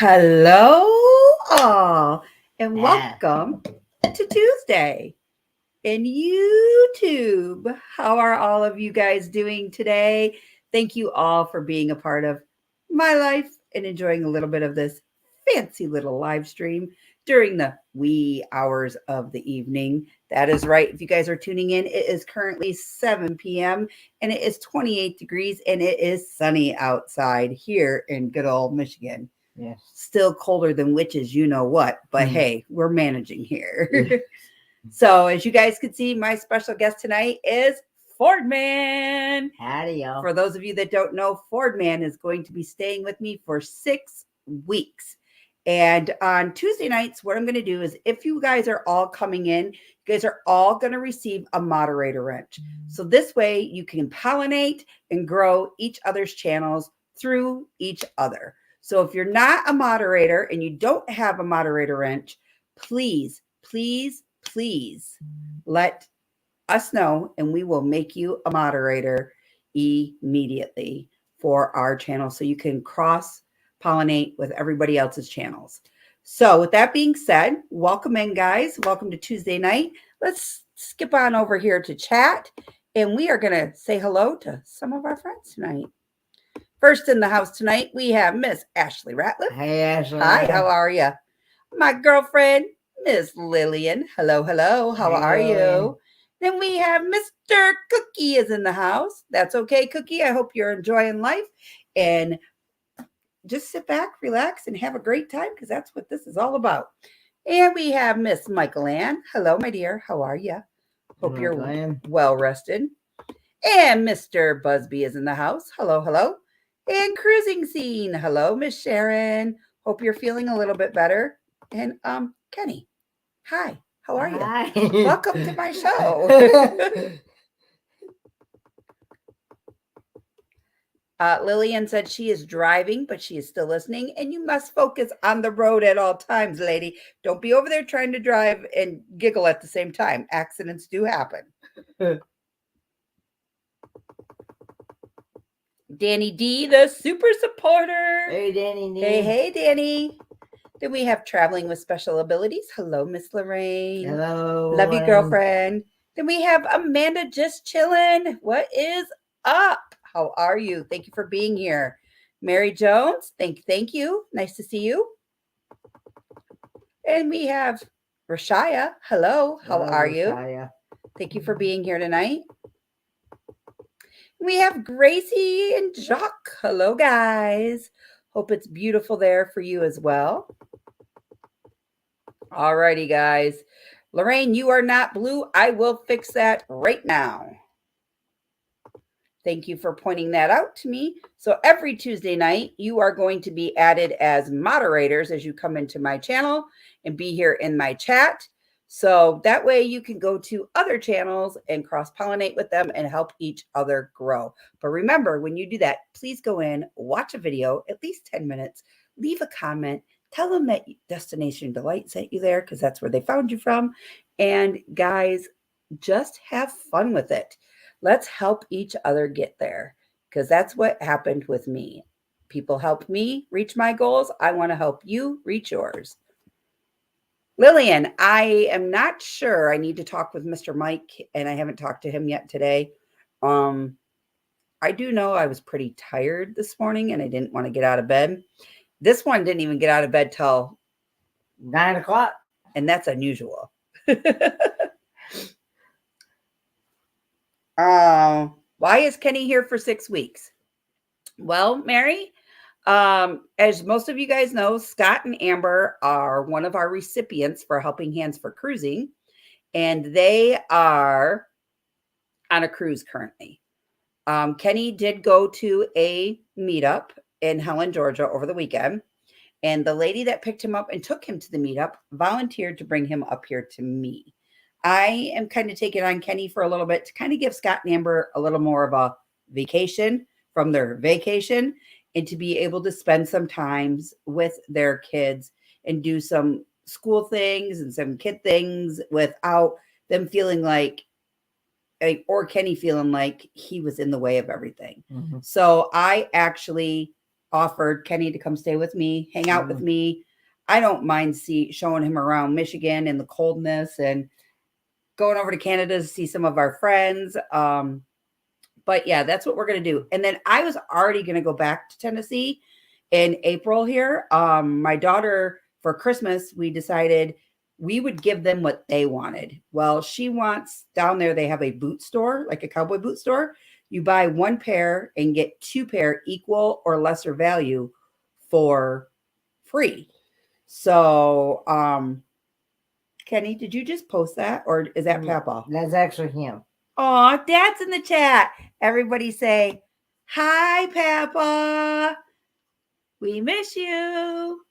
Hello, all, and Ah, welcome to Tuesday in YouTube. How are all of you guys doing today? Thank you all for being a part of my life and enjoying a little bit of this fancy little live stream during the wee hours of the evening. That is right. If you guys are tuning in, it is currently 7 p.m. and it is 28 degrees and it is sunny outside here in good old Michigan. yes. Still colder than witches, you know what, but Hmm. hey, we're managing here. Yeah. So, as you guys can see, my special guest tonight is Ford Man. Howdy, y'all. For those of you that don't know, Ford Man is going to be staying with me for 6 weeks. And on Tuesday nights, what I'm going to do is if you guys are all coming in, you guys are all going to receive a moderator wrench. So this way you can pollinate and grow each other's channels through each other. So if you're not a moderator and you don't have a moderator wrench, please, please, please let us know and we will make you a moderator immediately for our channel so you can cross pollinate with everybody else's channels. So, with that being said, welcome in, guys. Welcome to Tuesday night. Let's skip on over here to chat and we are going to say hello to some of our friends tonight. First in the house tonight, we have Miss Ashley Ratliff. Hey, Ashley. Hi, how are you? My girlfriend, Miss Lillian. Hello, hello. How Hey, are Lillian. you? Then we have Mr. Cookie is in the house. That's okay, Cookie. I hope you're enjoying life and just sit back, relax, and have a great time because that's what this is all about. And we have Miss Michael Ann. Hello, my dear. How are you? Hope you're well rested. And Mr. Busby is in the house. Hello, hello. And cruising scene. Hello, Miss Sharon. Hope you're feeling a little bit better. And Kenny. Hi. How are you? Hi. Welcome to my show. Lillian said she is driving, but she is still listening, and you must focus on the road at all times, lady. Don't be over there trying to drive and giggle at the same time. Accidents do happen. Danny D, the super supporter. Hey, Danny. Hey, hey, Danny. Then we have Traveling with Special Abilities. Hello, Miss Lorraine. Hello. Love you, girlfriend. Then we have Amanda just chilling. What is up? How are you? Thank you for being here. Mary Jones, thank you. Nice to see you. And we have Rashaya. Hello, how are you? Thank you for being here tonight. We have Gracie and Jacques. Hello, guys. Hope it's beautiful there for you as well. Alrighty, guys. Lorraine, you are not blue. I will fix that right now. Thank you for pointing that out to me. So every Tuesday night, you are going to be added as moderators as you come into my channel and be here in my chat. So that way you can go to other channels and cross-pollinate with them and help each other grow. But remember, when you do that, please go in, watch a video, at least 10 minutes, leave a comment, tell them that Destination Delight sent you there because that's where they found you from. And guys, just have fun with it. Let's help each other get there because that's what happened with me. People helped me reach my goals. I want to help you reach yours. Lillian, I am not sure. I need to talk with Mr. Mike, and I haven't talked to him yet today. I do know I was pretty tired this morning, and I didn't want to get out of bed. This one didn't even get out of bed till 9 o'clock, and that's unusual. Why is Kenny here for 6 weeks? Well, Mary, as most of you guys know, Scott and Amber are one of our recipients for Helping Hands for Cruising, and they are on a cruise currently. Kenny did go to a meetup in Helen, Georgia over the weekend, and the lady that picked him up and took him to the meetup volunteered to bring him up here to me. I am kind of taking on Kenny for a little bit to kind of give Scott and Amber a little more of a vacation from their vacation and to be able to spend some times with their kids and do some school things and some kid things without them feeling like, or Kenny feeling like he was in the way of everything. So I actually offered Kenny to come stay with me, hang out with me. I don't mind showing him around Michigan in the coldness and going over to Canada to see some of our friends. But yeah, that's what we're going to do. And then I was already going to go back to Tennessee in April here. My daughter, for Christmas, we decided we would give them what they wanted. Well, she wants, down there, they have a boot store, like a cowboy boot store. You buy one pair and get 2 pair equal or lesser value for free. So, Kenny, did you just post that, or is that Papa? That's actually him. Oh, Dad's in the chat. Everybody say, hi, Papa. We miss you.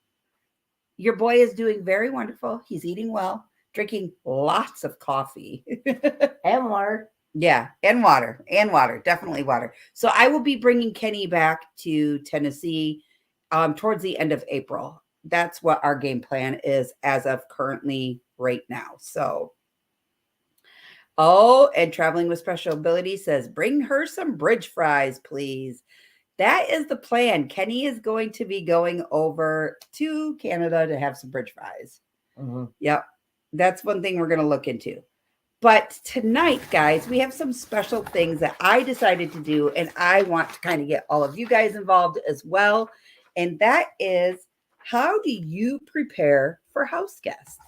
Your boy is doing very wonderful. He's eating well, drinking lots of coffee. And water. Yeah, and water. Definitely water. So I will be bringing Kenny back to Tennessee towards the end of April. That's what our game plan is as of currently right now. So, oh, and Traveling with Special Ability says, bring her some bridge fries, please. That is the plan. Kenny is going to be going over to Canada to have some bridge fries. Mm-hmm. Yep. That's one thing we're going to look into. But tonight, guys, we have some special things that I decided to do, and I want to kind of get all of you guys involved as well. And that is, how do you prepare for house guests?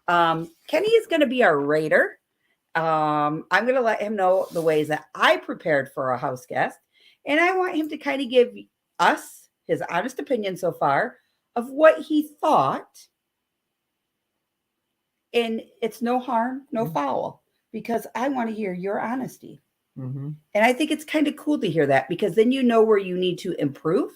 Kenny is going to be our rater. I'm going to let him know the ways that I prepared for a house guest. And I want him to kind of give us his honest opinion so far of what he thought. And it's no harm, no foul, because I want to hear your honesty. Mm-hmm. And I think it's kind of cool to hear that, because then you know where you need to improve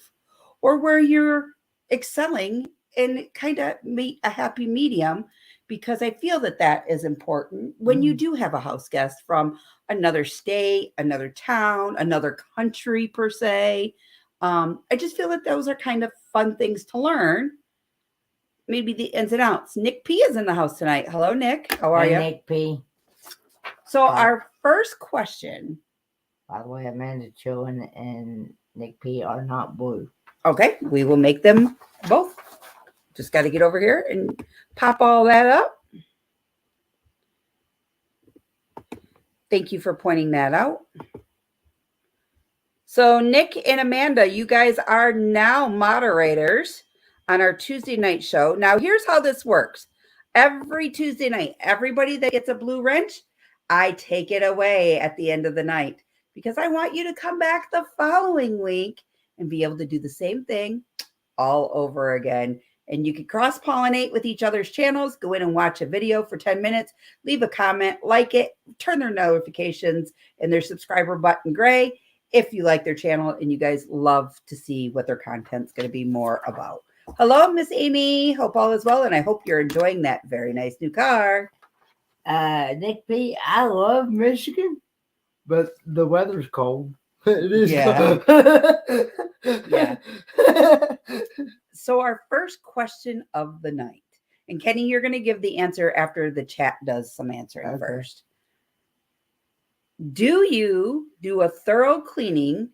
or where you're excelling, and kind of meet a happy medium, because I feel that that is important when you do have a house guest from another state, another town, another country per se. I just feel that those are kind of fun things to learn. Maybe the ins and outs. Nick P is in the house tonight. Hello, Nick. How are you? Nick P. So our first question. By the way, Amanda Chillen and Nick P are not blue. Okay, we will make them both. Just got to get over here and pop all that up. Thank you for pointing that out. So Nick and Amanda, you guys are now moderators on our Tuesday night show. Now, here's how this works. Every Tuesday night, everybody that gets a blue wrench, I take it away at the end of the night, because I want you to come back the following week and be able to do the same thing all over again. And you can cross-pollinate with each other's channels. Go in and watch a video for 10 minutes. Leave a comment, like it, turn their notifications and their subscriber button gray if you like their channel and you guys love to see what their content's going to be more about. Hello, Miss Amy. Hope all is well, and I hope you're enjoying that very nice new car. Nick P, I love Michigan, but the weather's cold. It is. Yeah. Yeah. So our first question of the night, and Kenny, you're going to give the answer after the chat does some answering first. Do you do a thorough cleaning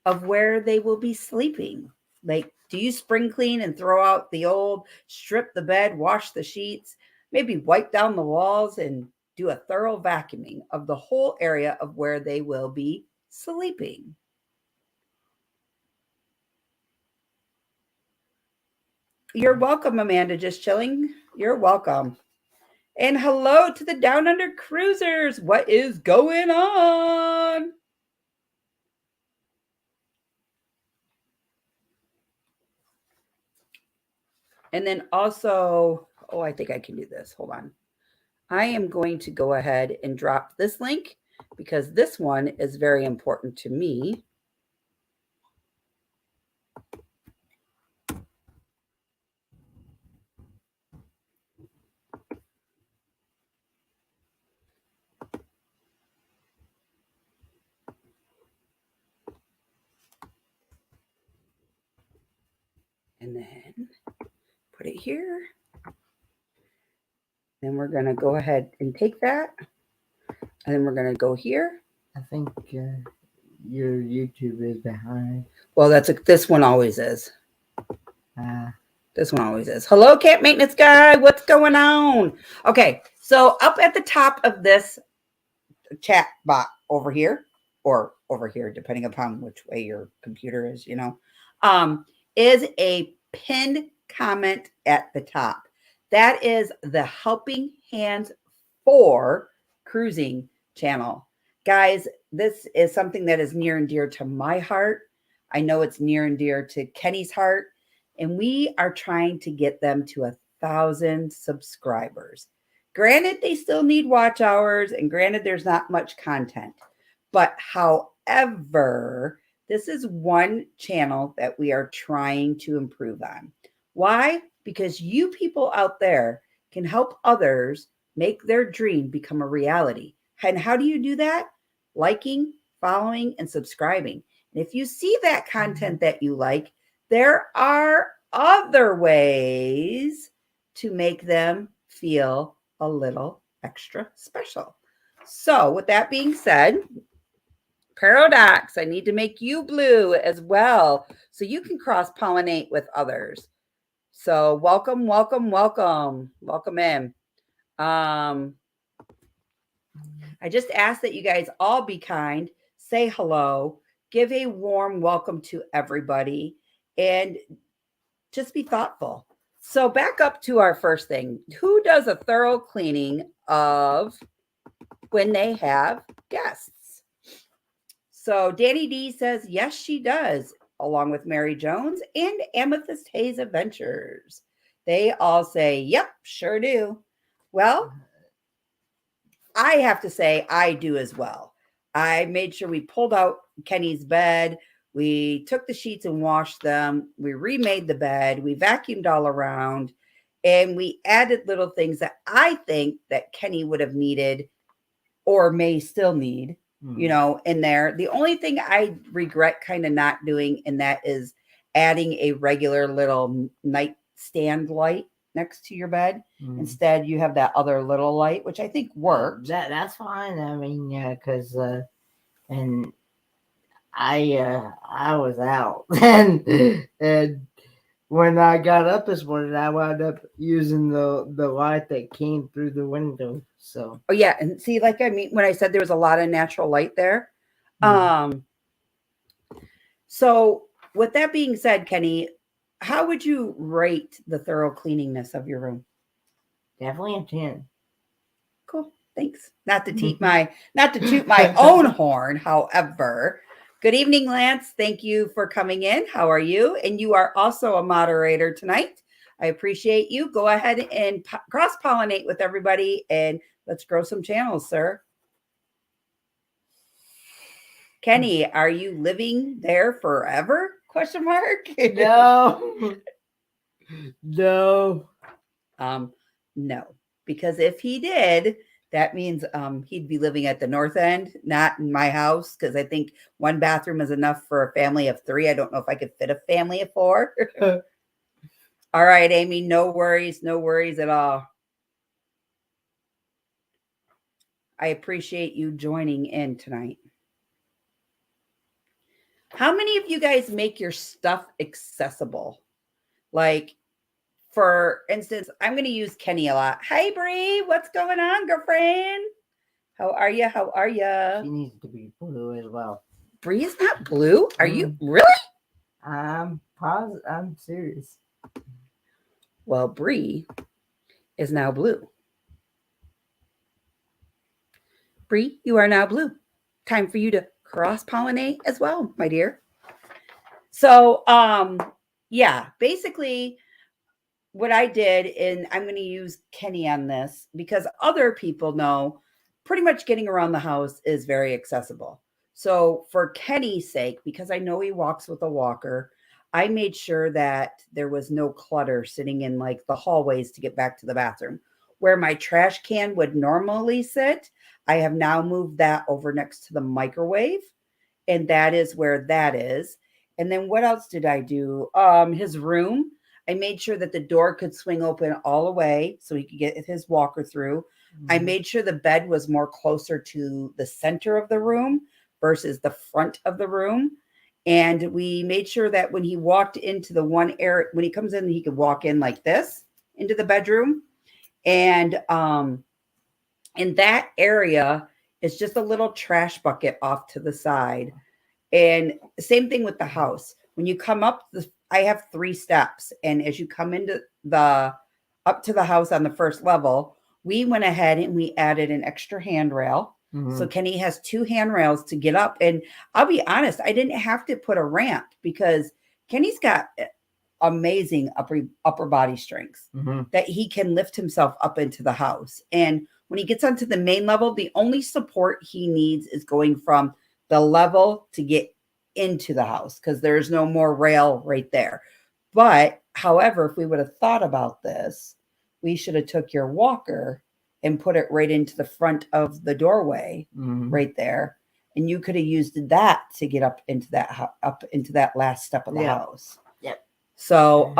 of where they will be sleeping? Like, do you spring clean and throw out the old, strip the bed, wash the sheets, maybe wipe down the walls, and do a thorough vacuuming of the whole area of where they will be sleeping? You're welcome, Amanda. Just chilling. You're welcome. And hello to the Down Under Cruisers. What is going on? And then also, oh, I think I can do this. Hold on. I am going to go ahead and drop this link, because this one is very important to me. And then put it here. Then we're going to go ahead and take that. And then we're going to go here. I think your YouTube is behind. Well, this one always is. Uh, This one always is. Hello, camp maintenance guy. What's going on? Okay, so up at the top of this chat bot over here, or over here, depending upon which way your computer is, is a pinned comment at the top. That is the Helping Hands for Cruising channel. Guys, this is something that is near and dear to my heart. I know it's near and dear to Kenny's heart. And we are trying to get them to 1,000 subscribers. Granted, they still need watch hours, and granted, there's not much content. But however, this is one channel that we are trying to improve on. Why? Because you people out there can help others make their dream become a reality. And how do you do that? Liking, following, and subscribing. And if you see that content that you like, there are other ways to make them feel a little extra special. So with that being said, Paradox, I need to make you blue as well so you can cross-pollinate with others. So welcome, welcome, welcome. Welcome in. I just ask that you guys all be kind, say hello, give a warm welcome to everybody, and just be thoughtful. So back up to our first thing. Who does a thorough cleaning of when they have guests? So Danny D says, yes, she does, along with Mary Jones and Amethyst Hayes Adventures. They all say, yep, sure do. Well, I have to say I do as well. I made sure we pulled out Kenny's bed. We took the sheets and washed them. We remade the bed. We vacuumed all around. And we added little things that I think that Kenny would have needed or may still need, in there. The only thing I regret kind of not doing, and that is adding a regular little nightstand light next to your bed. Instead, you have that other little light, which I think works. That's fine. I mean, yeah, because and I was out, and when I got up this morning, I wound up using the light that came through the window. So oh yeah, and see, like I mean, when I said there was a lot of natural light there. So with that being said, Kenny, how would you rate the thorough cleaningness of your room? Definitely a 10. Cool. Thanks. Not to toot my own horn, however. Good evening, Lance. Thank you for coming in. How are you? And you are also a moderator tonight. I appreciate you. Go ahead and cross-pollinate with everybody, and let's grow some channels, sir. Kenny, are you living there forever? Question mark. No. No. No, because if he did, that means he'd be living at the north end, not in my house, because I think one bathroom is enough for a family of 3. I don't know if I could fit a family of 4. All right, Amy, no worries at all. I appreciate you joining in tonight. How many of you guys make your stuff accessible? Like, for instance, I'm going to use Kenny a lot. Hi, Bree. What's going on, girlfriend? How are you? How are you? She needs to be blue as well. Bree is not blue? Are you really? I'm serious. Well, Bree is now blue. Bree, you are now blue. Time for you to cross-pollinate as well, my dear. So, yeah, basically what I did, and I'm going to use Kenny on this because other people know pretty much getting around the house is very accessible. So for Kenny's sake, because I know he walks with a walker, I made sure that there was no clutter sitting in like the hallways to get back to the bathroom. Where my trash can would normally sit, I have now moved that over next to the microwave, and that is where that is. And then what else did I do? His room, I made sure that the door could swing open all the way so he could get his walker through. I made sure the bed was more closer to the center of the room versus the front of the room. And we made sure that when he walked into the one area, when he comes in, he could walk in like this into the bedroom. And in that area is just a little trash bucket off to the side. And same thing with the house. When you come up, I have 3 steps. And as you come into up to the house on the first level, we went ahead and we added an extra handrail. So Kenny has 2 handrails to get up. And I'll be honest, I didn't have to put a ramp because Kenny's got amazing upper body strength that he can lift himself up into the house. And when he gets onto the main level, the only support he needs is going from the level to get into the house because there's no more rail right there. But however, if we would have thought about this, we should have took your walker and put it right into the front of the doorway right there. And you could have used that to get up into that last step of the house. Yep. So,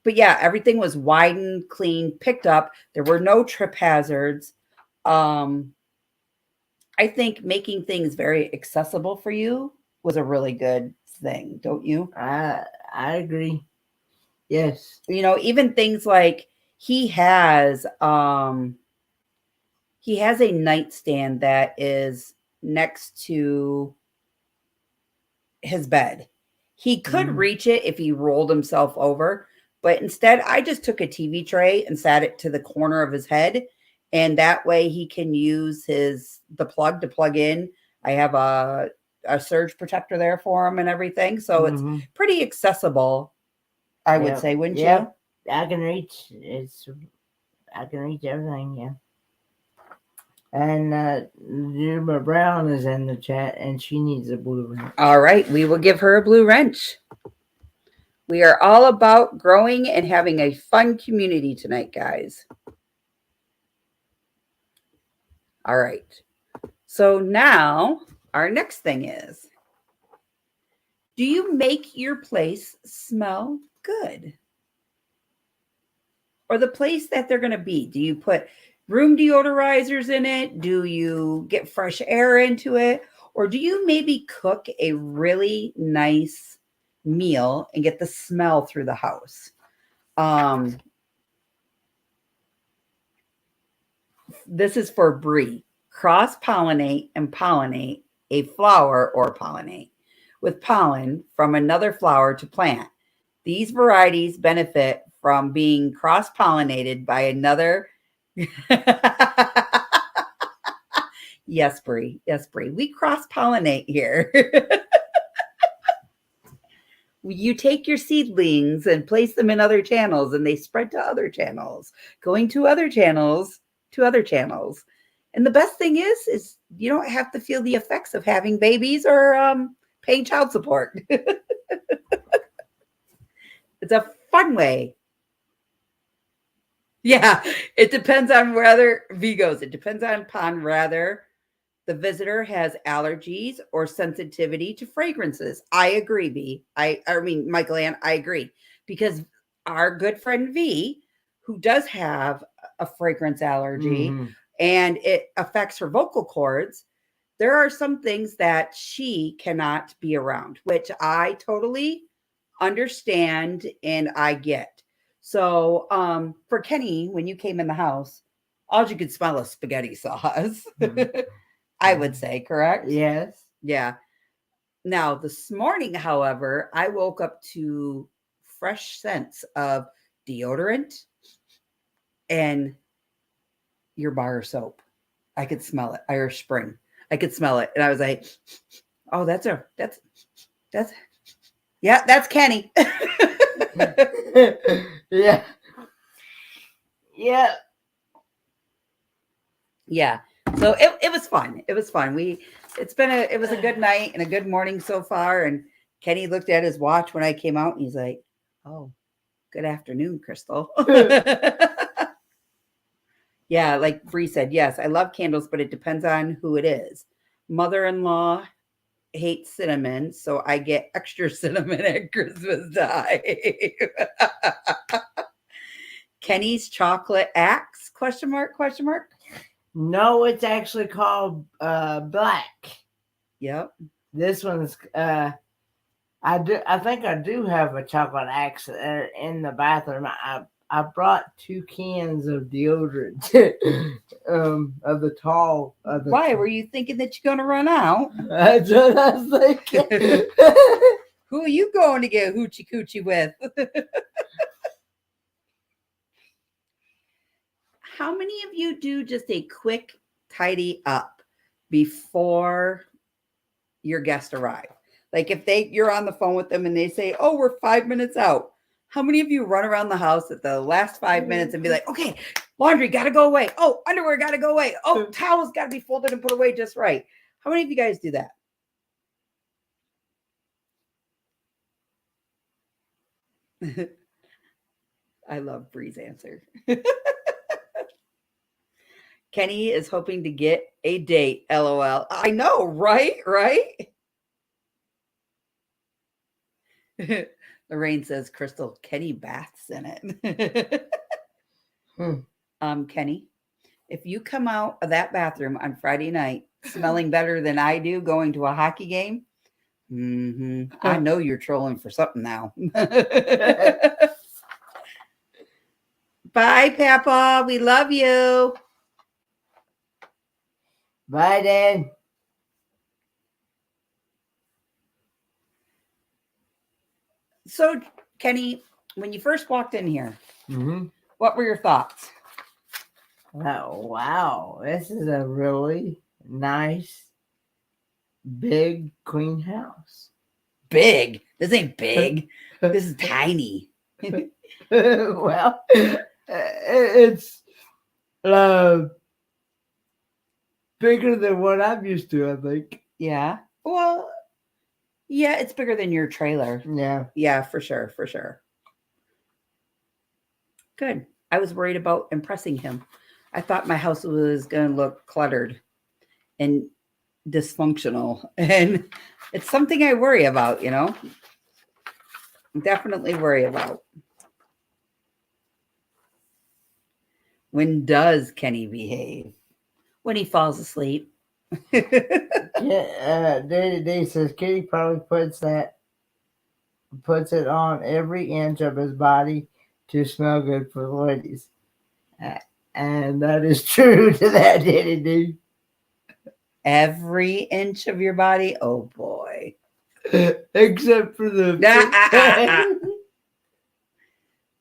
but yeah, everything was widened, clean, picked up. There were no trip hazards. I think making things very accessible for you was a really good thing, don't you? I agree. Yes. You know, even things like he has a nightstand that is next to his bed. He could reach it if he rolled himself over, but instead I just took a TV tray and sat it to the corner of his head. And that way he can use the plug to plug in. I have a surge protector there for him and everything. So it's pretty accessible, I would say, wouldn't you? I can reach everything, yeah. And Juba Brown is in the chat and she needs a blue wrench. All right, we will give her a blue wrench. We are all about growing and having a fun community tonight, guys. All right. So now our next thing is, do you make your place smell good? Or the place that they're going to be? Do you put room deodorizers in it? Do you get fresh air into it? Or do you maybe cook a really nice meal and get the smell through the house? This is for Bree. Cross-pollinate and pollinate a flower or pollinate with pollen from another flower to plant. These varieties benefit from being cross-pollinated by another. Yes, Bree. Yes, Bree. We cross-pollinate here. You take your seedlings and place them in other channels and they spread to other channels, going to other channels, to other channels. And the best thing is you don't have to feel the effects of having babies or paying child support. It's a fun way. Yeah, it depends on whether Vigos. It depends on whether the visitor has allergies or sensitivity to fragrances. I agree, V. I mean, Michael Ann, I agree. Because our good friend V, who does have a fragrance allergy and it affects her vocal cords, there are some things that she cannot be around, which I totally understand and I get. So for Kenny, when you came in the house, all you could smell is spaghetti sauce. I would say, correct? Yes. Yeah. Now, this morning, however, I woke up to fresh scents of deodorant and your bar soap. I could smell it. Irish Spring. I could smell it. And I was like, oh, that's Kenny. Yeah. Yeah. Yeah. So it was fun. It was fun. It was a good night and a good morning so far. And Kenny looked at his watch when I came out and he's like, oh, good afternoon, Crystal. Yeah, like Bree said, yes, I love candles, but it depends on who it is. Mother-in-law hates cinnamon, so I get extra cinnamon at Christmas time. Kenny's chocolate axe? Question mark? No, it's actually called black. Yep. This one's I think I do have a chocolate axe in the bathroom. I brought 2 cans of deodorant, of the tall. Why were you thinking that you're gonna run out? That's what I was thinking. Who are you going to get hoochie coochie with? How many of you do just a quick tidy up before your guests arrive? Like if you're on the phone with them and they say, "Oh, we're 5 minutes out." How many of you run around the house at the last 5 minutes and be like, "Okay, laundry got to go away. Oh, underwear got to go away. Oh, towels got to be folded and put away just right." How many of you guys do that? I love Bree's answer. Kenny is hoping to get a date. LOL. I know, right? Right? Lorraine says, Crystal, Kenny baths in it. Kenny, if you come out of that bathroom on Friday night smelling better than I do going to a hockey game, I know you're trolling for something now. Bye, Papa. We love you. Bye, Dan. So, Kenny, when you first walked in here, Mm-hmm. what were your thoughts? Oh, wow. This is a really nice, big, clean house. Big. This ain't big. This is tiny. Well, it's bigger than what I'm used to, I think. Yeah. Well, yeah, it's bigger than your trailer. Yeah. Yeah, for sure. For sure. Good. I was worried about impressing him. I thought my house was going to look cluttered and dysfunctional. And it's something I worry about, you know? Definitely worry about. When does Kenny behave? When he falls asleep. Daddy says Kitty probably puts it on every inch of his body to smell good for the ladies. And that is true to that, Daddy D. Every inch of your body? Oh, boy. Except for the...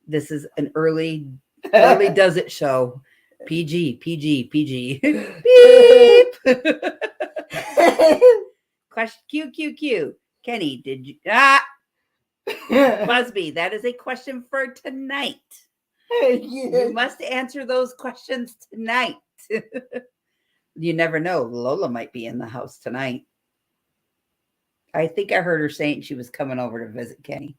This is an early does it show. PG. Beep. Question Q. Kenny, did you Busby, that is a question for tonight. You must answer those questions tonight. You never know. Lola might be in the house tonight. I think I heard her saying she was coming over to visit Kenny.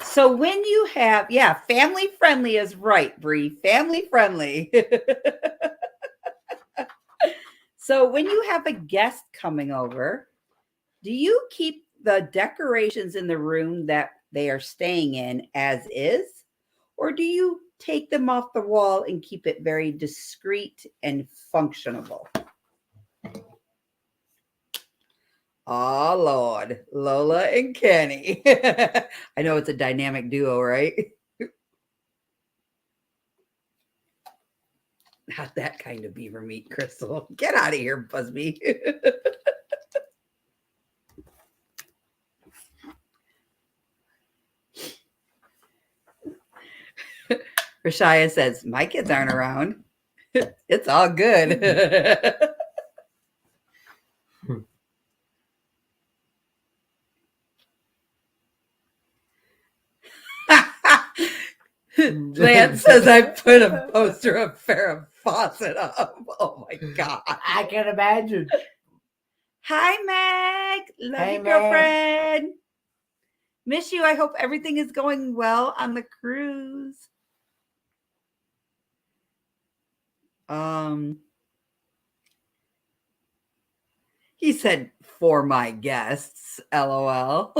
So when you have, family friendly is right, Bree. Family friendly. So when you have a guest coming over, do you keep the decorations in the room that they are staying in as is? Or do you take them off the wall and keep it very discreet and functional? Oh, Lord. Lola and Kenny. I know it's a dynamic duo, right? Not that kind of beaver meat, Crystal. Get out of here, Busby. Rashaya says, my kids aren't around. It's all good. Lance says I put a poster of Farrah Fawcett up. Oh my God. I can imagine. Hi, Meg. Love Hey, you, Meg. girlfriend. Miss you. I hope everything is going well on the cruise. He said, for my guests, LOL.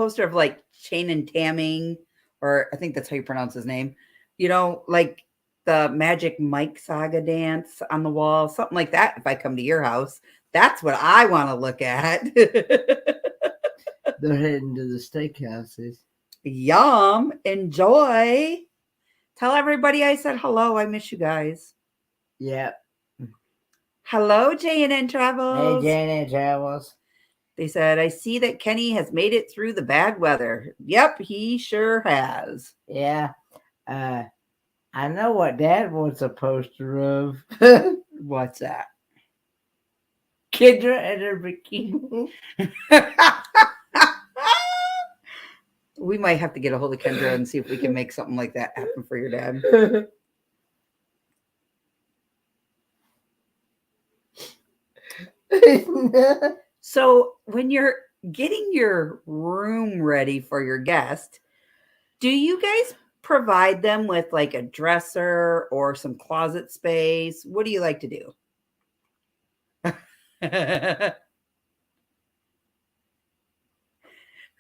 poster of like Shane and Tamming, or I think that's how you pronounce his name. You know, like the Magic Mike saga dance on the wall, something like that. If I come to your house, that's what I want to look at. They're heading to the steakhouses. Yum. Enjoy. Tell everybody I said hello. I miss you guys. Yep. Hello, J&N Hey, Travels. Janet Travels. They said, I see that Kenny has made it through the bad weather. Yep, he sure has. Yeah. I know what Dad wants a poster of. What's that? Kendra and her bikini. We might have to get a hold of Kendra and see if we can make something like that happen for your dad. So when you're getting your room ready for your guest, do you guys provide them with like a dresser or some closet space? What do you like to do?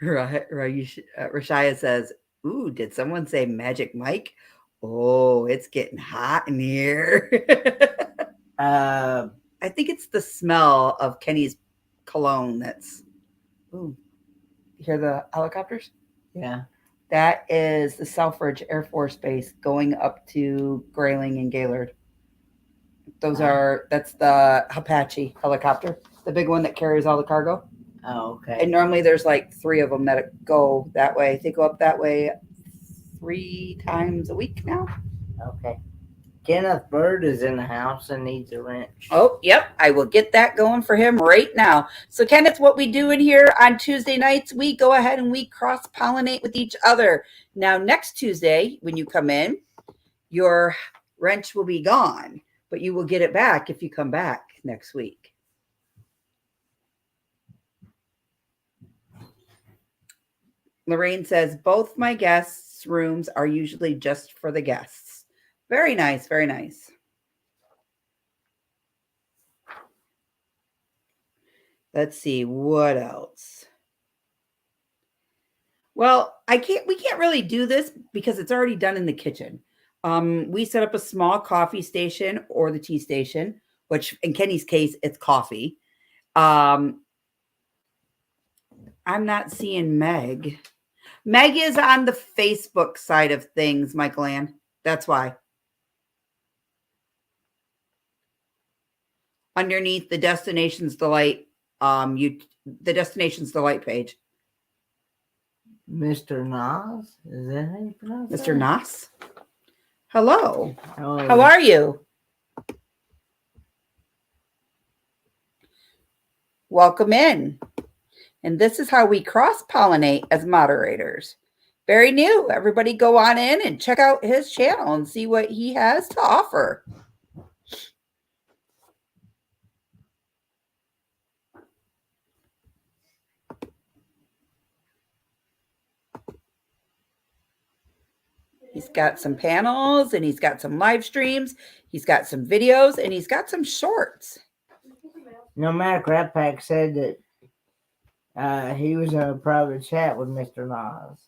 Rashaya says, ooh, did someone say Magic Mike? Oh, it's getting hot in here. I think it's the smell of Kenny's cologne that's. Ooh, you hear the helicopters? Yeah. That is the Selfridge Air Force Base going up to Grayling and Gaylord. That's the Apache helicopter, the big one that carries all the cargo. Oh, okay. And normally there's like 3 of them that go that way. They go up that way 3 times a week now. Okay. Kenneth Bird is in the house and needs a wrench. Oh, yep. I will get that going for him right now. So, Kenneth, what we do in here on Tuesday nights, we go ahead and we cross-pollinate with each other. Now, next Tuesday, when you come in, your wrench will be gone, but you will get it back if you come back next week. Lorraine says, both my guests' rooms are usually just for the guests. Very nice, very nice. Let's see, what else? Well, we can't really do this because it's already done in the kitchen. We set up a small coffee station or the tea station, which in Kenny's case, it's coffee. I'm not seeing Meg. Meg is on the Facebook side of things, Michael Ann. That's why. Underneath the Destinations Delight, the Destinations Delight page. Mr. Nas? Is that how you pronounce Mr. Nas? Hello. Oh. How are you? Welcome in. And this is how we cross-pollinate as moderators. Very new. Everybody go on in and check out his channel and see what he has to offer. He's got some panels and he's got some live streams. He's got some videos and he's got some shorts. No Matter Crap Pack said that he was in a private chat with Mr. Nas.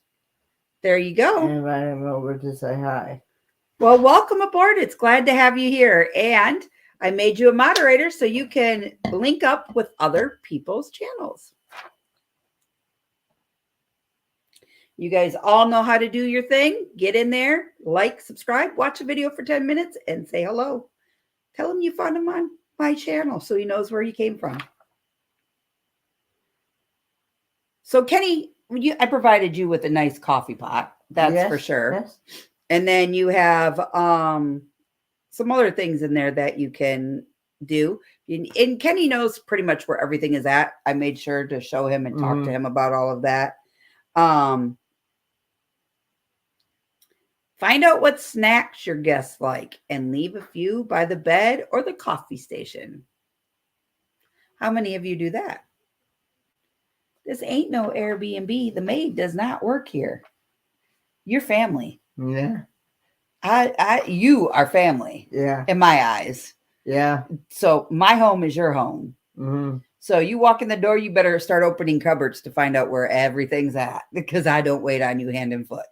There you go. I invited him over to say hi. Well, welcome aboard. It's glad to have you here. And I made you a moderator so you can link up with other people's channels. You guys all know how to do your thing. Get in there, like, subscribe, watch a video for 10 minutes, and say hello. Tell him you found him on my channel so he knows where he came from. So, Kenny, I provided you with a nice coffee pot. That's for sure. Yes. And then you have some other things in there that you can do. And Kenny knows pretty much where everything is at. I made sure to show him and talk to him about all of that. Find out what snacks your guests like and leave a few by the bed or the coffee station. How many of you do that? This ain't no Airbnb. The maid does not work here. You're family. Yeah. You are family. Yeah. In my eyes. Yeah. So my home is your home. Mm-hmm. So you walk in the door, you better start opening cupboards to find out where everything's at, because I don't wait on you hand and foot.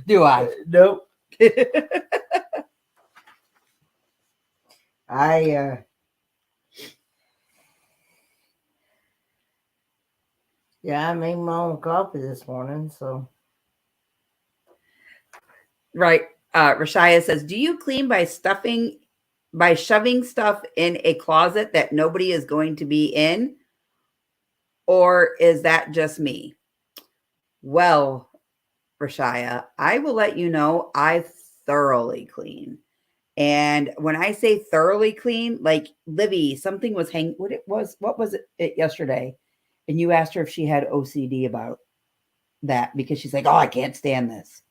Do I? Nope. I made my own coffee this morning, so Right. Rashaya says, do you clean by shoving stuff in a closet that nobody is going to be in? Or is that just me? Well, Rashaya, I will let you know I thoroughly clean. And when I say thoroughly clean, like Livy, something was hanging. What was it yesterday? And you asked her if she had OCD about that, because she's like, oh, I can't stand this.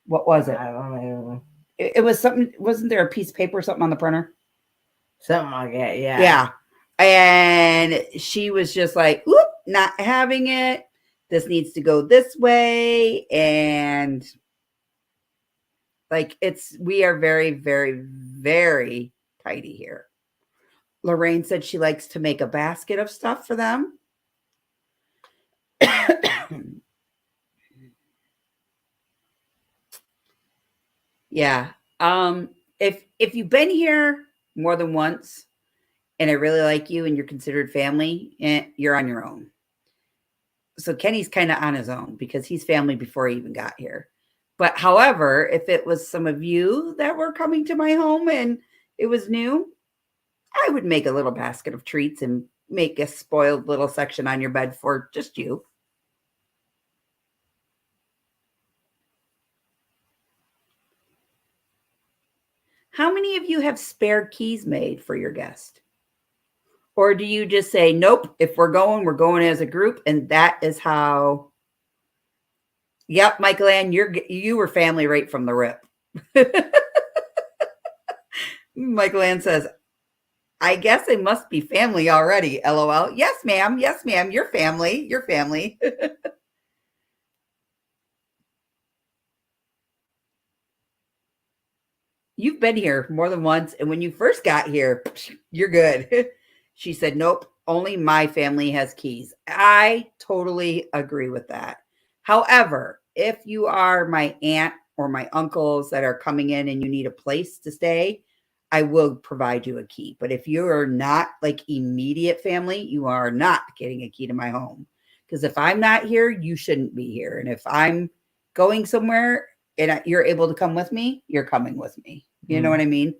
What was it? I don't know. It was something. Wasn't there a piece of paper or something on the printer? Something like that, yeah. Yeah. And she was just like, whoop, not having it. This needs to go this way. And like, we are very, very, very tidy here. Lorraine said she likes to make a basket of stuff for them. Yeah. If you've been here more than once and I really like you and you're considered family, you're on your own. So Kenny's kind of on his own because he's family before he even got here. But however, if it was some of you that were coming to my home and it was new, I would make a little basket of treats and make a spoiled little section on your bed for just you. How many of you have spare keys made for your guest? Or do you just say, nope, if we're going as a group, and that is how? Yep, Michael Ann, you were family right from the rip. Michael Ann says, I guess it must be family already, LOL. Yes, ma'am. Yes, ma'am. You're family. You're family. You've been here more than once. And when you first got here, you're good. She said, nope, only my family has keys. I totally agree with that. However, if you are my aunt or my uncles that are coming in and you need a place to stay, I will provide you a key. But if you are not like immediate family, you are not getting a key to my home. Because if I'm not here, you shouldn't be here. And if I'm going somewhere and you're able to come with me, you're coming with me. You know what I mean?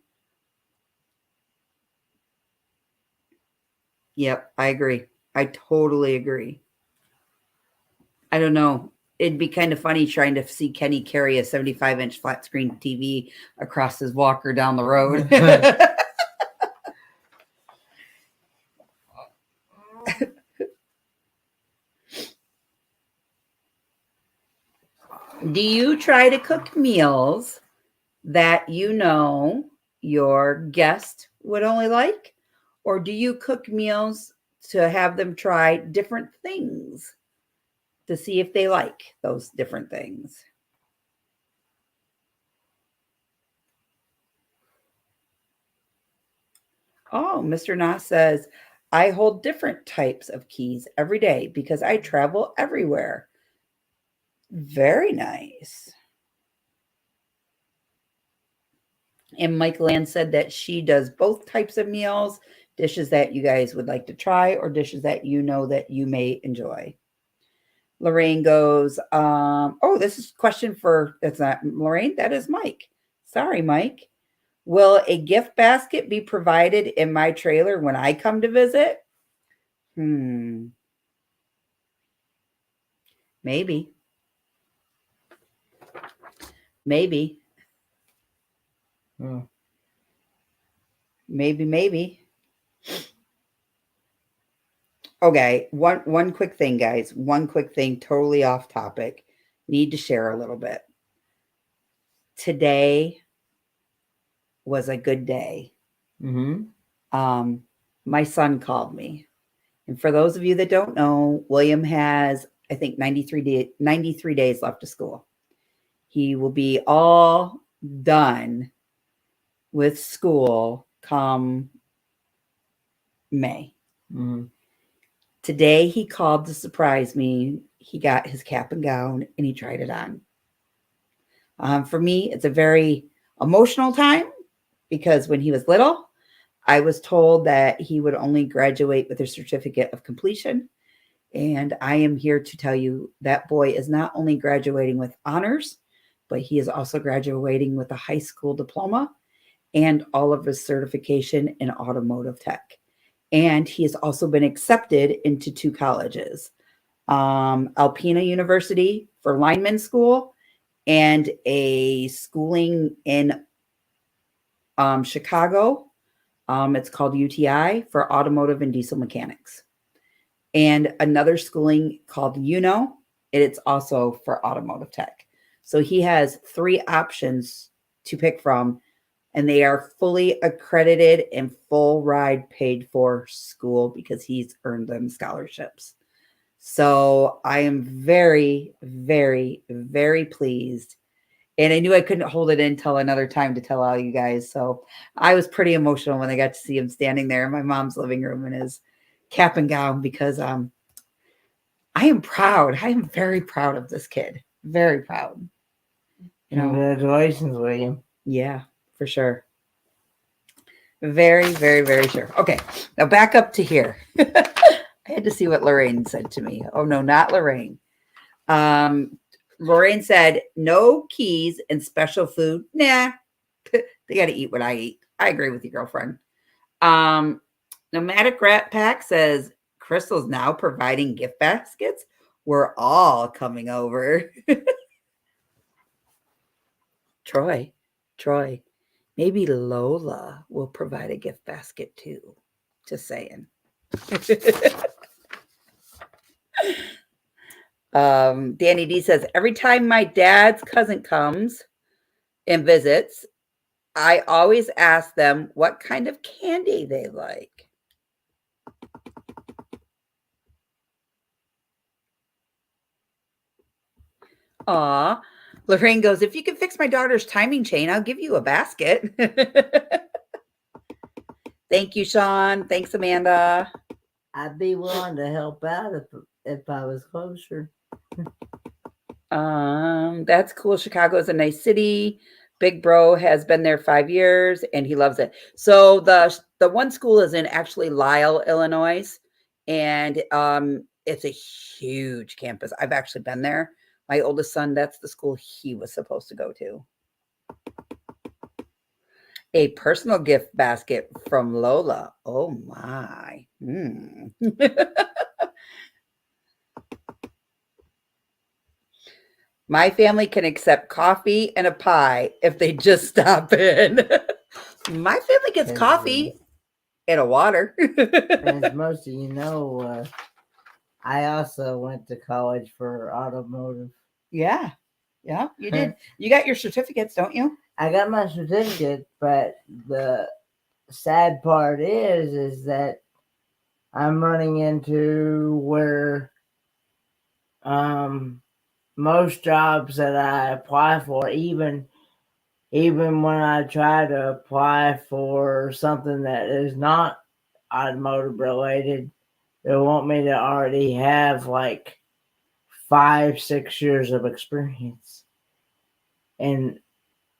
Yep, I agree. I totally agree. I don't know. It'd be kind of funny trying to see Kenny carry a 75-inch flat screen TV across his walker down the road. Do you try to cook meals that you know your guest would only like? Or do you cook meals to have them try different things to see if they like those different things? Oh, Mr. Nas says, I hold different types of keys every day because I travel everywhere. Very nice. And Michael Ann said that she does both types of meals, dishes that you guys would like to try or dishes that you know that you may enjoy. Lorraine goes, oh, this is a question for, that's not Lorraine, that is Mike. Sorry, Mike. Will a gift basket be provided in my trailer when I come to visit? Maybe. Maybe. Maybe. Okay, one quick thing, guys. One quick thing, totally off topic. Need to share a little bit. Today was a good day. My son called me. And for those of you that don't know, William has, I think, 93 days left of school. He will be all done with school come May. Mhm. Today he called to surprise me. He got his cap and gown and he tried it on. For me, it's a very emotional time because when he was little, I was told that he would only graduate with a certificate of completion. And I am here to tell you that boy is not only graduating with honors, but he is also graduating with a high school diploma and all of his certification in automotive tech. And he has also been accepted into 2 colleges, Alpena University for lineman school and a schooling in Chicago. It's called UTI for automotive and diesel mechanics. And another schooling called UNO. It's also for automotive tech. So he has 3 options to pick from, and they are fully accredited and full ride paid for school because he's earned them scholarships. So I am very, very, very pleased. And I knew I couldn't hold it in until another time to tell all you guys. So I was pretty emotional when I got to see him standing there in my mom's living room in his cap and gown because I am proud. I am very proud of this kid. Very proud. You know, Congratulations, William. yeah, for sure. Very, very, very sure. Okay, now back up to here. I had to see what Lorraine said to me. Oh no, not Lorraine. Lorraine said, no keys and special food. Nah, they got to eat what I eat. I agree with you, girlfriend. Um, Nomadic Rat Pack says, Crystal's now providing gift baskets. We're all coming over. Troy, maybe Lola will provide a gift basket too. Just saying. Danny D says, every time my dad's cousin comes and visits, I always ask them what kind of candy they like. Aw. Lorraine goes, if you can fix my daughter's timing chain, I'll give you a basket. Thank you, Sean. Thanks, Amanda. I'd be willing to help out if I was closer. That's cool. Chicago is a nice city. Big Bro has been there 5 years and he loves it. So the one school is in actually Lisle, Illinois, and it's a huge campus. I've actually been there. My oldest son, that's the school he was supposed to go to. A personal gift basket from Lola. Oh my. My family can accept coffee and a pie if they just stop in. My family gets coffee and a water. As most of you know, I also went to college for automotive. Yeah, you did. You got your certificates, don't you? I got my certificate, but the sad part is that I'm running into where most jobs that I apply for, even when I try to apply for something that is not automotive related, they want me to already have like 5-6 years of experience. And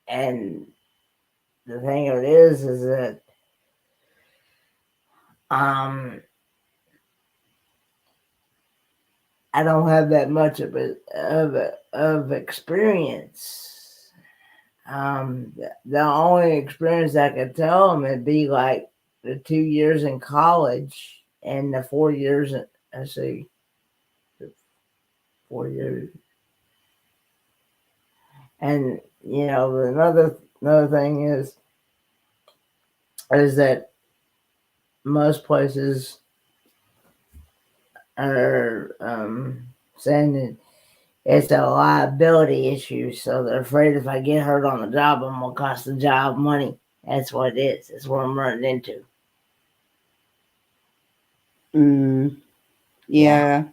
the thing of it is that I don't have that much of experience. The only experience I could tell them would be like the 2 years in college and the 4 years. Let's see, 4 years. And another thing is that most places are saying that it's a liability issue, so they're afraid if I get hurt on the job, I'm gonna cost the job money. That's what it is. That's what I'm running into. Yeah.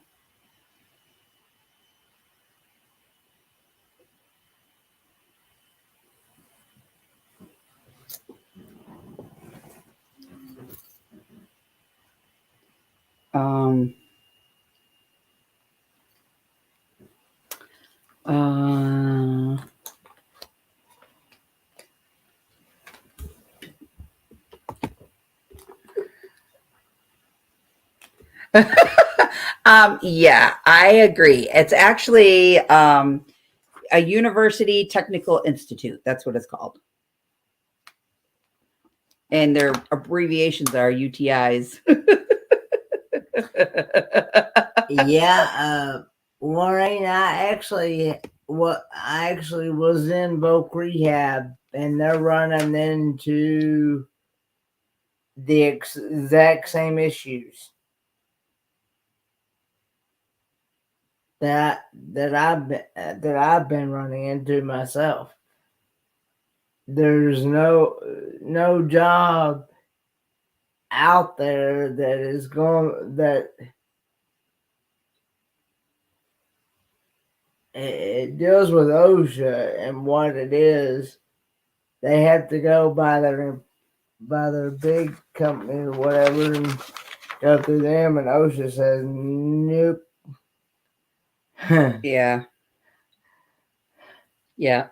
Uh, yeah, I agree. It's actually a university technical institute. That's what it's called. And their abbreviations are UTIs. Yeah, Lorraine, I actually was in voc rehab, and they're running into the exact same issues that I've been running into myself. There's no job out there that is going that it deals with OSHA and what it is. They have to go by their big company or whatever and go through them, and OSHA says nope. Yeah. Yeah.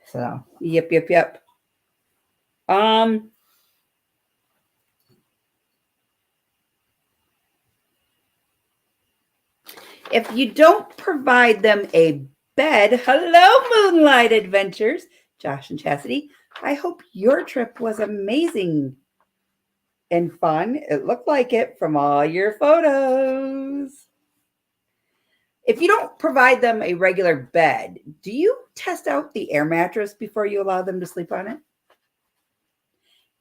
So Yep. If you don't provide them a bed, hello, Moonlight Adventures, Josh and Chastity. I hope your trip was amazing and fun. It looked like it from all your photos. If you don't provide them a regular bed, do you test out the air mattress before you allow them to sleep on it?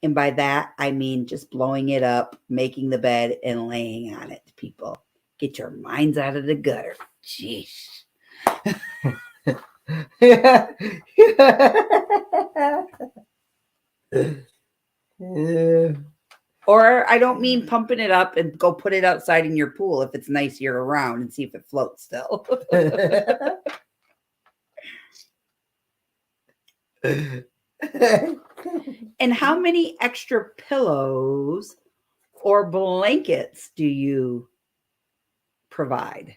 And by that, I mean just blowing it up, making the bed, and laying on it, people. Get your minds out of the gutter. Jeez. yeah. Or I don't mean pumping it up and go put it outside in your pool if it's nice year around and see if it floats still. And how many extra pillows or blankets do you provide?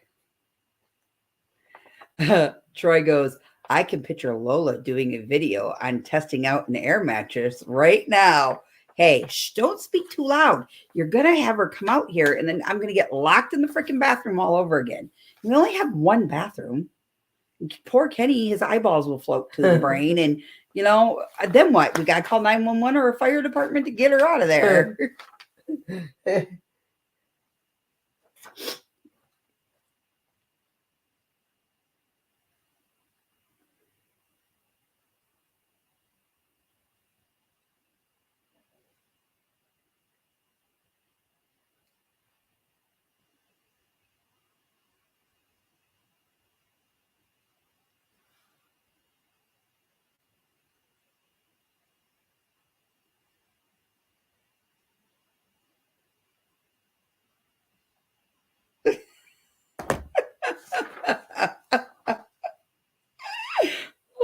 Troy goes, I can picture Lola doing a video on testing out an air mattress right now. Hey, don't speak too loud. You're going to have her come out here and then I'm going to get locked in the freaking bathroom all over again. We only have one bathroom. Poor Kenny, his eyeballs will float to the brain. And, then what? We got to call 911 or a fire department to get her out of there.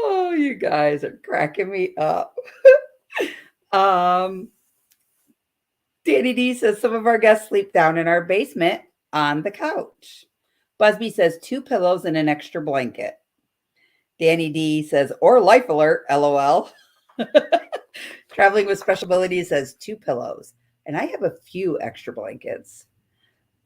Oh, you guys are cracking me up. Danny D says some of our guests sleep down in our basement on the couch. Busby says 2 pillows and an extra blanket. Danny D says, or life alert, LOL. Traveling with Special Abilities says 2 pillows. And I have a few extra blankets.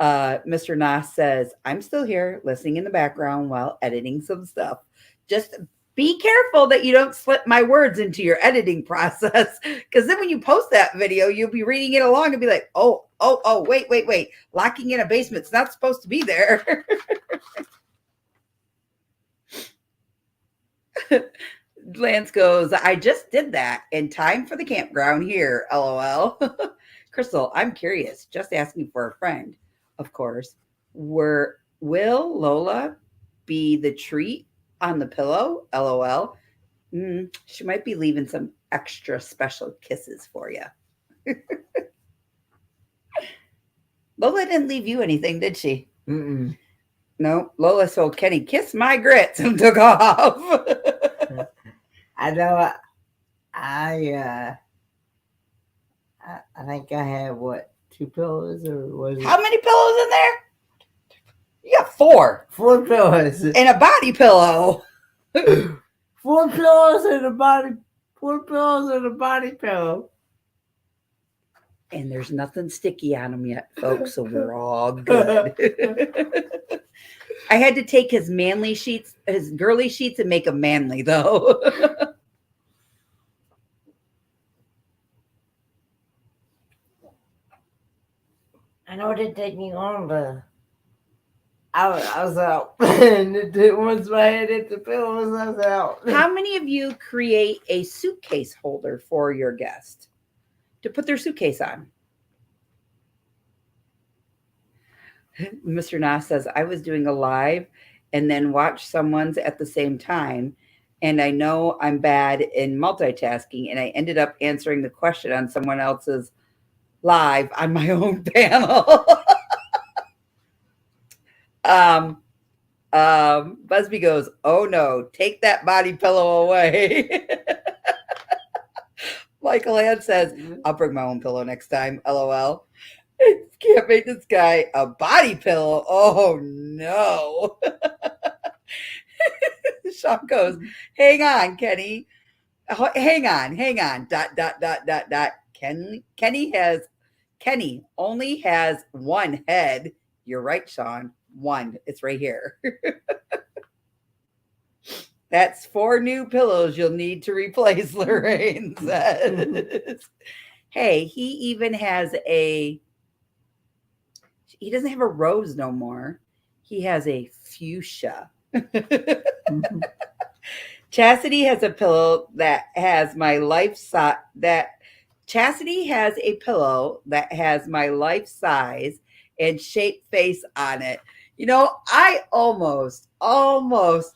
Mr. Nas says, I'm still here listening in the background while editing some stuff. Just be careful that you don't slip my words into your editing process. Because then when you post that video, you'll be reading it along and be like, oh, wait. Locking in a basement's not supposed to be there. Lance goes, I just did that in time for the campground here, LOL. Crystal, I'm curious, just asking for a friend, of course. Will Lola be the treat on the pillow, LOL? She might be leaving some extra special kisses for you. Lola didn't leave you anything, did she? Mm-mm. No, Lola told Kenny, kiss my grits, and took off. I know. I think I have 2 pillows, or was it How many pillows in there? You got 4 4 pillows? and a body pillow. 4 pillows and a body. 4 pillows and a body pillow. And there's nothing sticky on them yet, folks, so we're all good. I had to take his manly sheets, his girly sheets, and make them manly, though. I know it didn't take me long, but I was out. And once my head hit the pillows, I was out. How many of you create a suitcase holder for your guest to put their suitcase on? Mr. Nas says, I was doing a live and then watched someone's at the same time. And I know I'm bad in multitasking. And I ended up answering the question on someone else's live on my own panel. Busby goes, oh no, take that body pillow away. Michael Ann says, I'll bring my own pillow next time. LOL. Can't make this guy a body pillow. Oh no. Sean goes, hang on, Kenny. Hang on. ... Kenny only has one head. You're right, Sean. One. It's right here. That's 4 new pillows you'll need to replace, Lorraine says. Hey, he even has he doesn't have a rose no more. He has a fuchsia. Chastity has a pillow that has my life size. Chastity has a pillow that has my life size and shaped face on it. You know, I almost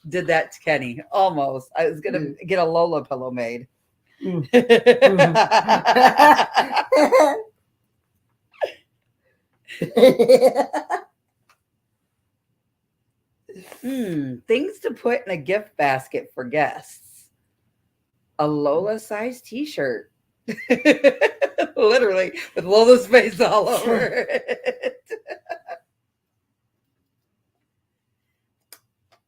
did that to Kenny. Almost. I was gonna get a Lola pillow made. Things to put in a gift basket for guests. A Lola size t-shirt. Literally with Lola's face all over it.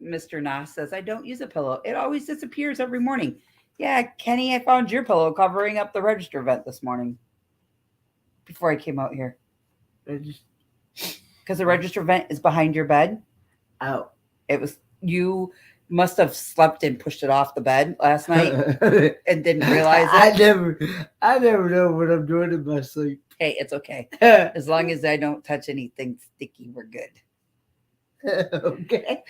Mr. Nas says, I don't use a pillow. It always disappears every morning. Yeah, Kenny, I found your pillow covering up the register vent this morning before I came out here. Because the register vent is behind your bed. Oh. You must have slept and pushed it off the bed last night and didn't realize it. I never know what I'm doing in my sleep. Hey, it's okay. As long as I don't touch anything sticky, we're good. Okay.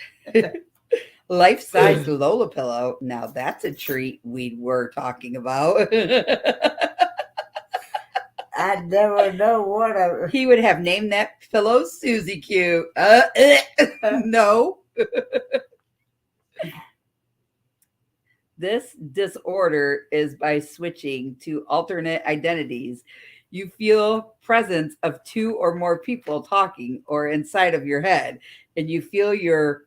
Life-size Lola pillow. Now that's a treat we were talking about. I never know what He would have named that pillow Susie Q. No. This disorder is by switching to alternate identities. You feel presence of 2 or more people talking or inside of your head, and you feel your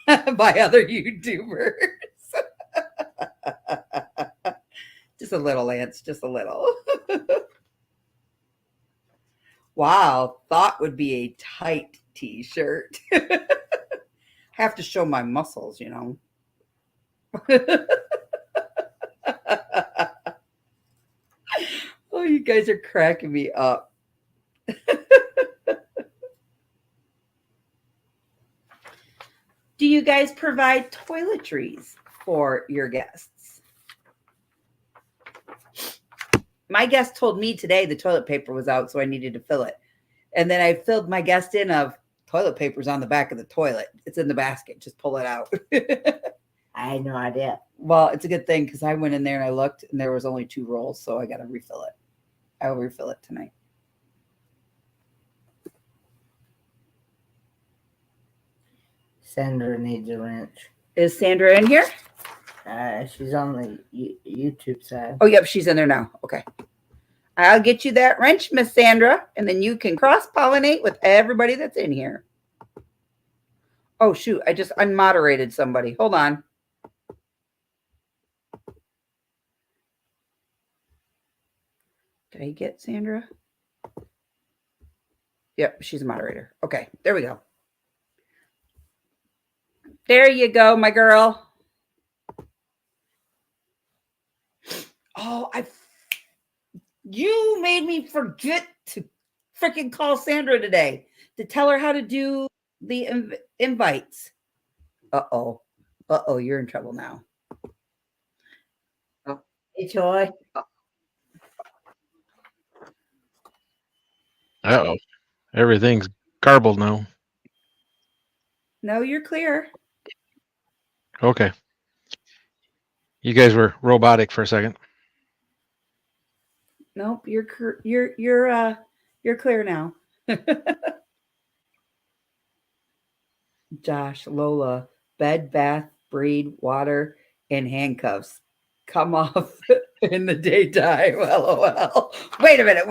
by other YouTubers. Just a little, Lance, just a little. Wow, thought would be a tight t-shirt. Have to show my muscles, you know. Oh, you guys are cracking me up. Do you guys provide toiletries for your guests? My guest told me today the toilet paper was out, so I needed to fill it. And then I filled my guest in of toilet papers on the back of the toilet. It's in the basket. Just pull it out. I had no idea. Well, it's a good thing because I went in there and I looked and there was only 2 rolls, so I got to refill it. I will refill it tonight. Sandra needs a wrench. Is Sandra in here? She's on the YouTube side. Oh, yep, she's in there now. Okay. I'll get you that wrench, Miss Sandra, and then you can cross-pollinate with everybody that's in here. Oh, shoot. I just unmoderated somebody. Hold on. Did I get Sandra? Yep, she's a moderator. Okay, there we go. There you go, my girl. Oh, you made me forget to freaking call Sandra today to tell her how to do the invites. Uh-oh. Uh-oh, you're in trouble now. Oh. Hey, Troy. Uh-oh. Everything's garbled now. No, you're clear. Okay. You guys were robotic for a second. Nope, you're clear now. Josh, Lola, bed, bath, breed, water, and handcuffs. Come off in the daytime. LOL. Wait a minute.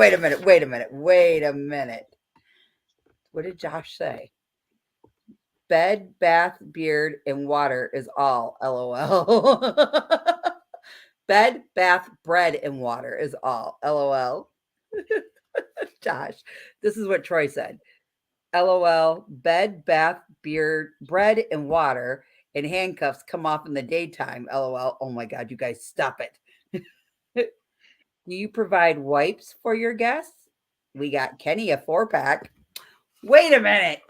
What did Josh say? Bed, bath, beard, and water is all. LOL. Bed, bath, bread, and water is all. LOL. Josh, this is what Troy said. LOL. Bed, bath, beard, bread, and water, and handcuffs come off in the daytime. LOL. Oh my God, you guys, stop it. Do you provide wipes for your guests? We got Kenny a 4-pack. Wait a minute.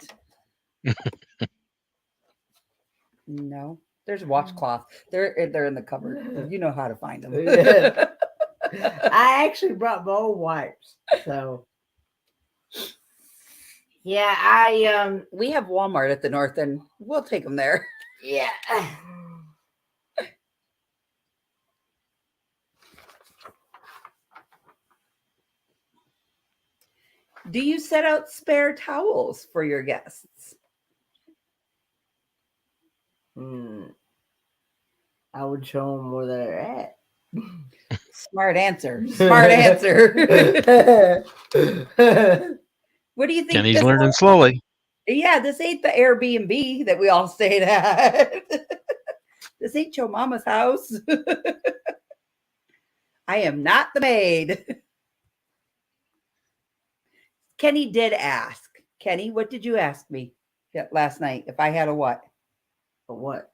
No, there's washcloth. They're in the cupboard. You know how to find them. I actually brought my own wipes, so yeah. We have Walmart at the north end. We'll take them there. Yeah. Do you set out spare towels for your guests? I would show them where they're at. Smart answer. What do you think? Kenny's learning slowly. Yeah, this ain't the Airbnb that we all stayed at. This ain't your mama's house. I am not the maid. Kenny did ask. Kenny, what did you ask me last night? If I had a what? But what?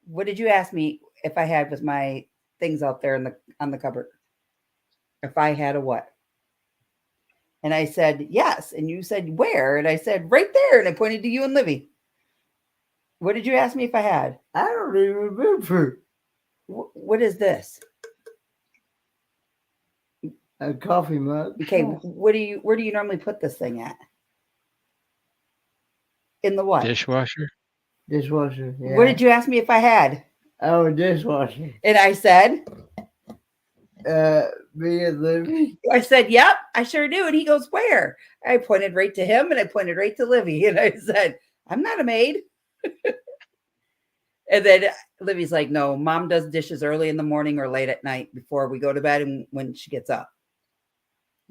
What did you ask me if I had with my things out there on the cupboard? If I had a what? And I said, yes. And you said, where? And I said, right there. And I pointed to you and Livy. What did you ask me if I had? I don't even remember. What is this? A coffee mug. Okay, where do you normally put this thing at? In the what? Dishwasher. Dishwasher. Yeah. What did you ask me if I had? Oh, dishwasher. And I said, me and Livy. I said, yep, I sure do. And he goes, where? I pointed right to him and I pointed right to Livy. And I said, I'm not a maid. And then Livy's like, no, mom does dishes early in the morning or late at night before we go to bed and when she gets up.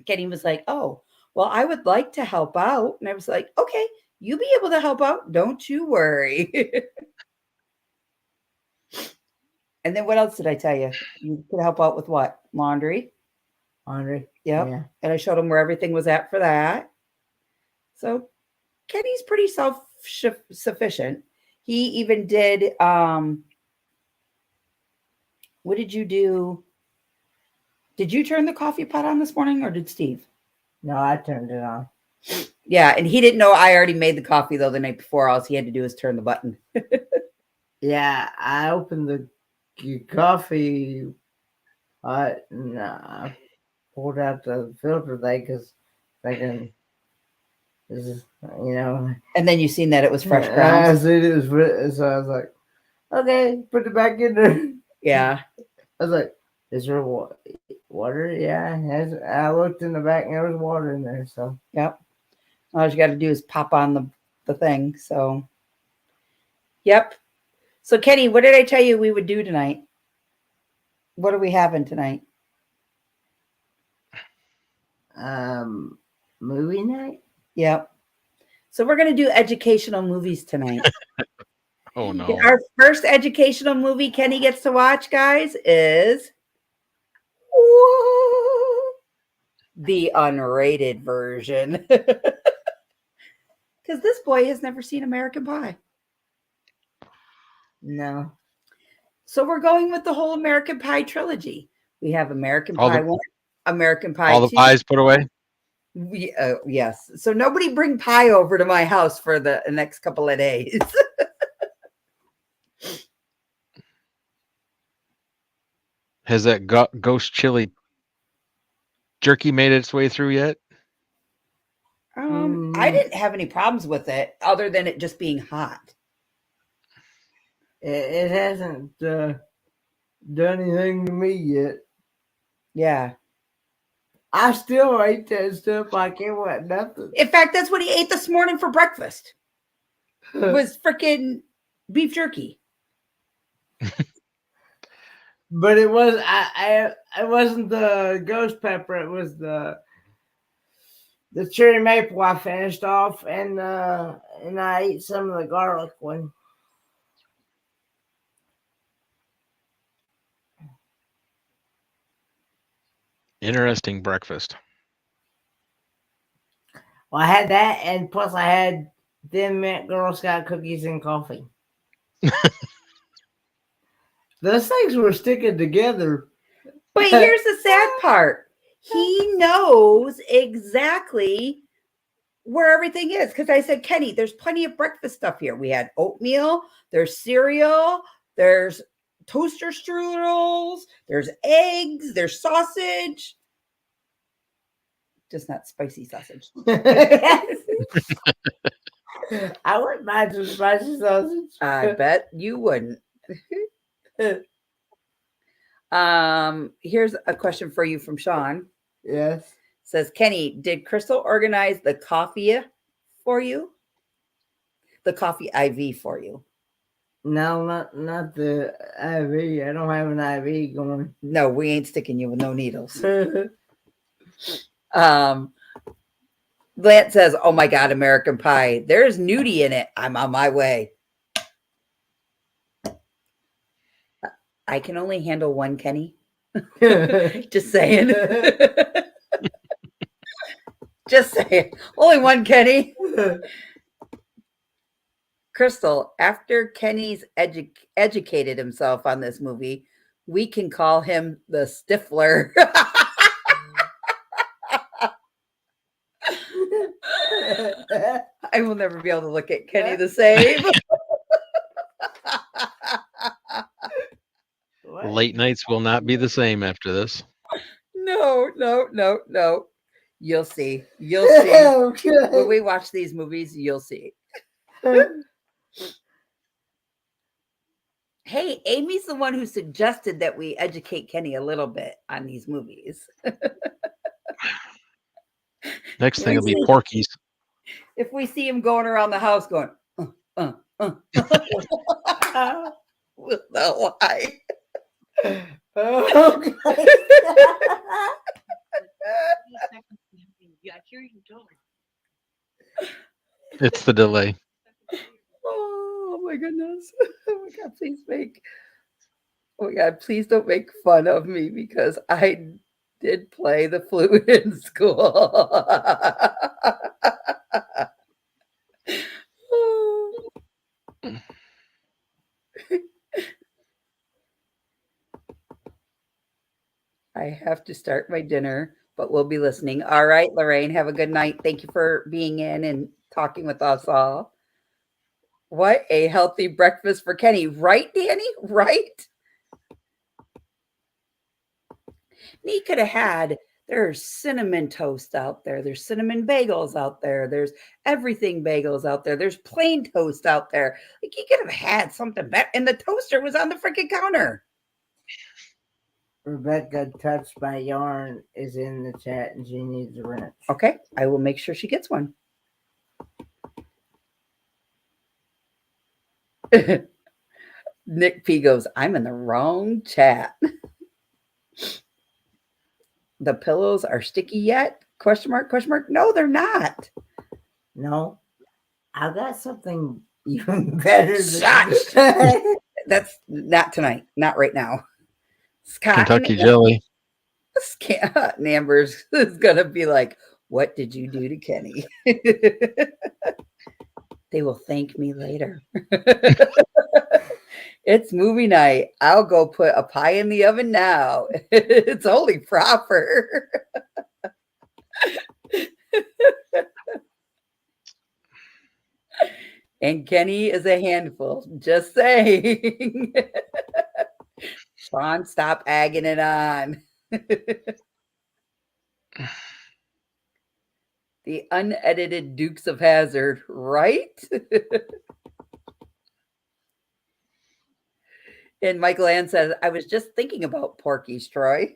Kenny was like, oh, well, I would like to help out. And I was like, okay, you be able to help out. Don't you worry. And then what else did I tell you? You could help out with what? Laundry. Laundry. Yep. Yeah. And I showed him where everything was at for that. So Kenny's pretty self-sufficient. He even did, what did you do? Did you turn the coffee pot on this morning or did Steve? No, I turned it on. Yeah, and he didn't know I already made the coffee though the night before. All he had to do was turn the button. Yeah, I opened the coffee pot and I pulled out the filter thing because thinking, this is, And then you seen that it was fresh I grounds. seen it was, so I was like, okay, put it back in there. Yeah. I was like, is there water? Yeah, I looked in the back and there was water in there. So, Yep. All you got to do is pop on the thing. So, yep. So, Kenny, what did I tell you we would do tonight? What are we having tonight? movie night? Yep. So, we're going to do educational movies tonight. Oh, no. Our first educational movie Kenny gets to watch, guys, is the unrated version. Because this boy has never seen American Pie. No. So we're going with the whole American Pie trilogy. We have American All Pie the- 1, American Pie All the 2. pies put away. Yes. So nobody bring pie over to my house for the next couple of days. Has that ghost chili jerky made its way through yet? I didn't have any problems with it other than it just being hot. It hasn't done anything to me yet. Yeah. I still ate that stuff like it wasn't nothing. In fact, that's what he ate this morning for breakfast. Was freaking beef jerky. But it was it wasn't the ghost pepper. It was the cherry maple. I finished off, and I ate some of the garlic one. Interesting breakfast. Well, I had that, and plus I had Thin Mint Girl Scout cookies and coffee. Those things were sticking together. But here's the sad part. He knows exactly where everything is. Because I said, Kenny, there's plenty of breakfast stuff here. We had oatmeal, there's cereal, there's toaster strudels, there's eggs, there's sausage. Just not spicy sausage. I wouldn't mind some spicy sausage. I bet you wouldn't. Here's a question for you from Sean. Yes. Says, Kenny, did Crystal organize the coffee for you? The coffee IV for you? No, not the IV. I don't have an IV going. No, we ain't sticking you with no needles. Lance says, oh my God, American Pie. There's nudie in it. I'm on my way. I can only handle one, Kenny. Just saying. Just saying. Only one, Kenny. Crystal, after Kenny's educated himself on this movie, we can call him the Stifler. I will never be able to look at Kenny the same. Late nights will not be the same after this. No. You'll see. You'll see. When we watch these movies, you'll see. Hey, Amy's the one who suggested that we educate Kenny a little bit on these movies. Next thing will be Porky's. If we see him going around the house going, we'll know why. It's the delay. Oh my goodness. Oh my God, please oh my God, please don't make fun of me because I did play the flute in school. I have to start my dinner, but we'll be listening. All right, Lorraine, have a good night. Thank you for being in and talking with us all. What a healthy breakfast for Kenny. Right, Danny? Right? He could have had, there's cinnamon toast out there. There's cinnamon bagels out there. There's everything bagels out there. There's plain toast out there. Like, he could have had something better. And the toaster was on the freaking counter. Rebecca Touched by Yarn is in the chat and she needs a wrench. Okay, I will make sure she gets one. Nick P goes, I'm in the wrong chat. The pillows are sticky yet? Question mark, question mark. No, they're not. No, I got something even better. Shush. That's not tonight. Not right now. Scott, Kentucky jelly. And Amber's is gonna be like, "What did you do to Kenny?" They will thank me later. It's movie night. I'll go put a pie in the oven now. It's only proper. And Kenny is a handful. Just saying. Sean, stop egging it on. The unedited Dukes of Hazzard, right? And Michael Ann says, I was just thinking about Porky's, Troy.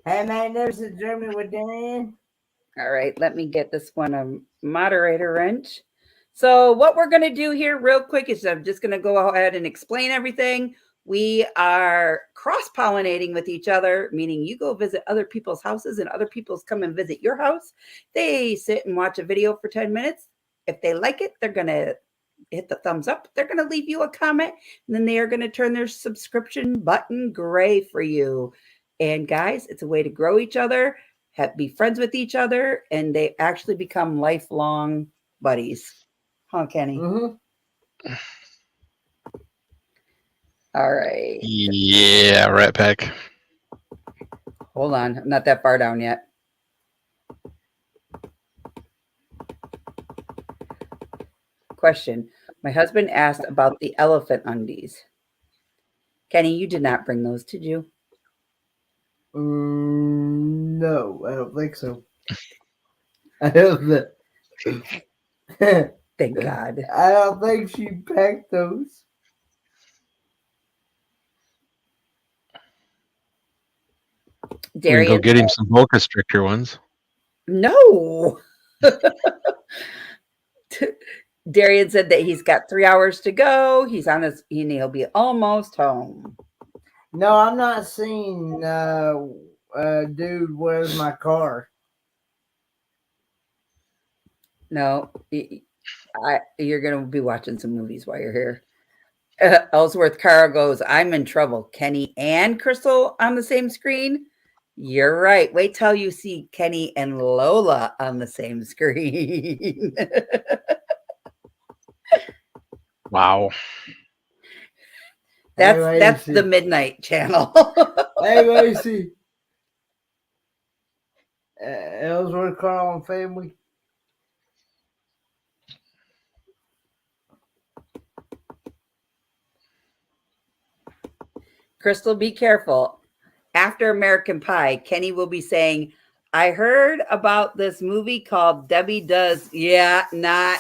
Hey man, there's a German with Dan. All right, let me get this one a moderator wrench. So what we're going to do here real quick is I'm just going to go ahead and explain everything. We are cross-pollinating with each other, meaning you go visit other people's houses and other people's come and visit your house. They sit and watch a video for 10 minutes. If they like it, they're going to hit the thumbs up. They're going to leave you a comment, and then they are going to turn their subscription button gray for you. And guys, it's a way to grow each other, be friends with each other, and they actually become lifelong buddies. Huh, Kenny? Mm-hmm. All right. Yeah, Rat Pack. Hold on. I'm not that far down yet. Question. My husband asked about the elephant undies. Kenny, you did not bring those, did you? No, I don't think so. I don't think. Thank God. I don't think she packed those. We can Darian, go get him some Boa Constrictor ones. no. Darian said that he's got 3 hours to go. He's on his, he'll be almost home. No, I'm not seeing dude, where's my car? No, you're going to be watching some movies while you're here. Ellsworth Carl goes, I'm in trouble. Kenny and Crystal on the same screen? You're right. Wait till you see Kenny and Lola on the same screen. Wow. That's the Midnight Channel. Hey, Lacey. Ellsworth Carl and family. Crystal, be careful. After American Pie, Kenny will be saying, I heard about this movie called Debbie Does. Yeah, not.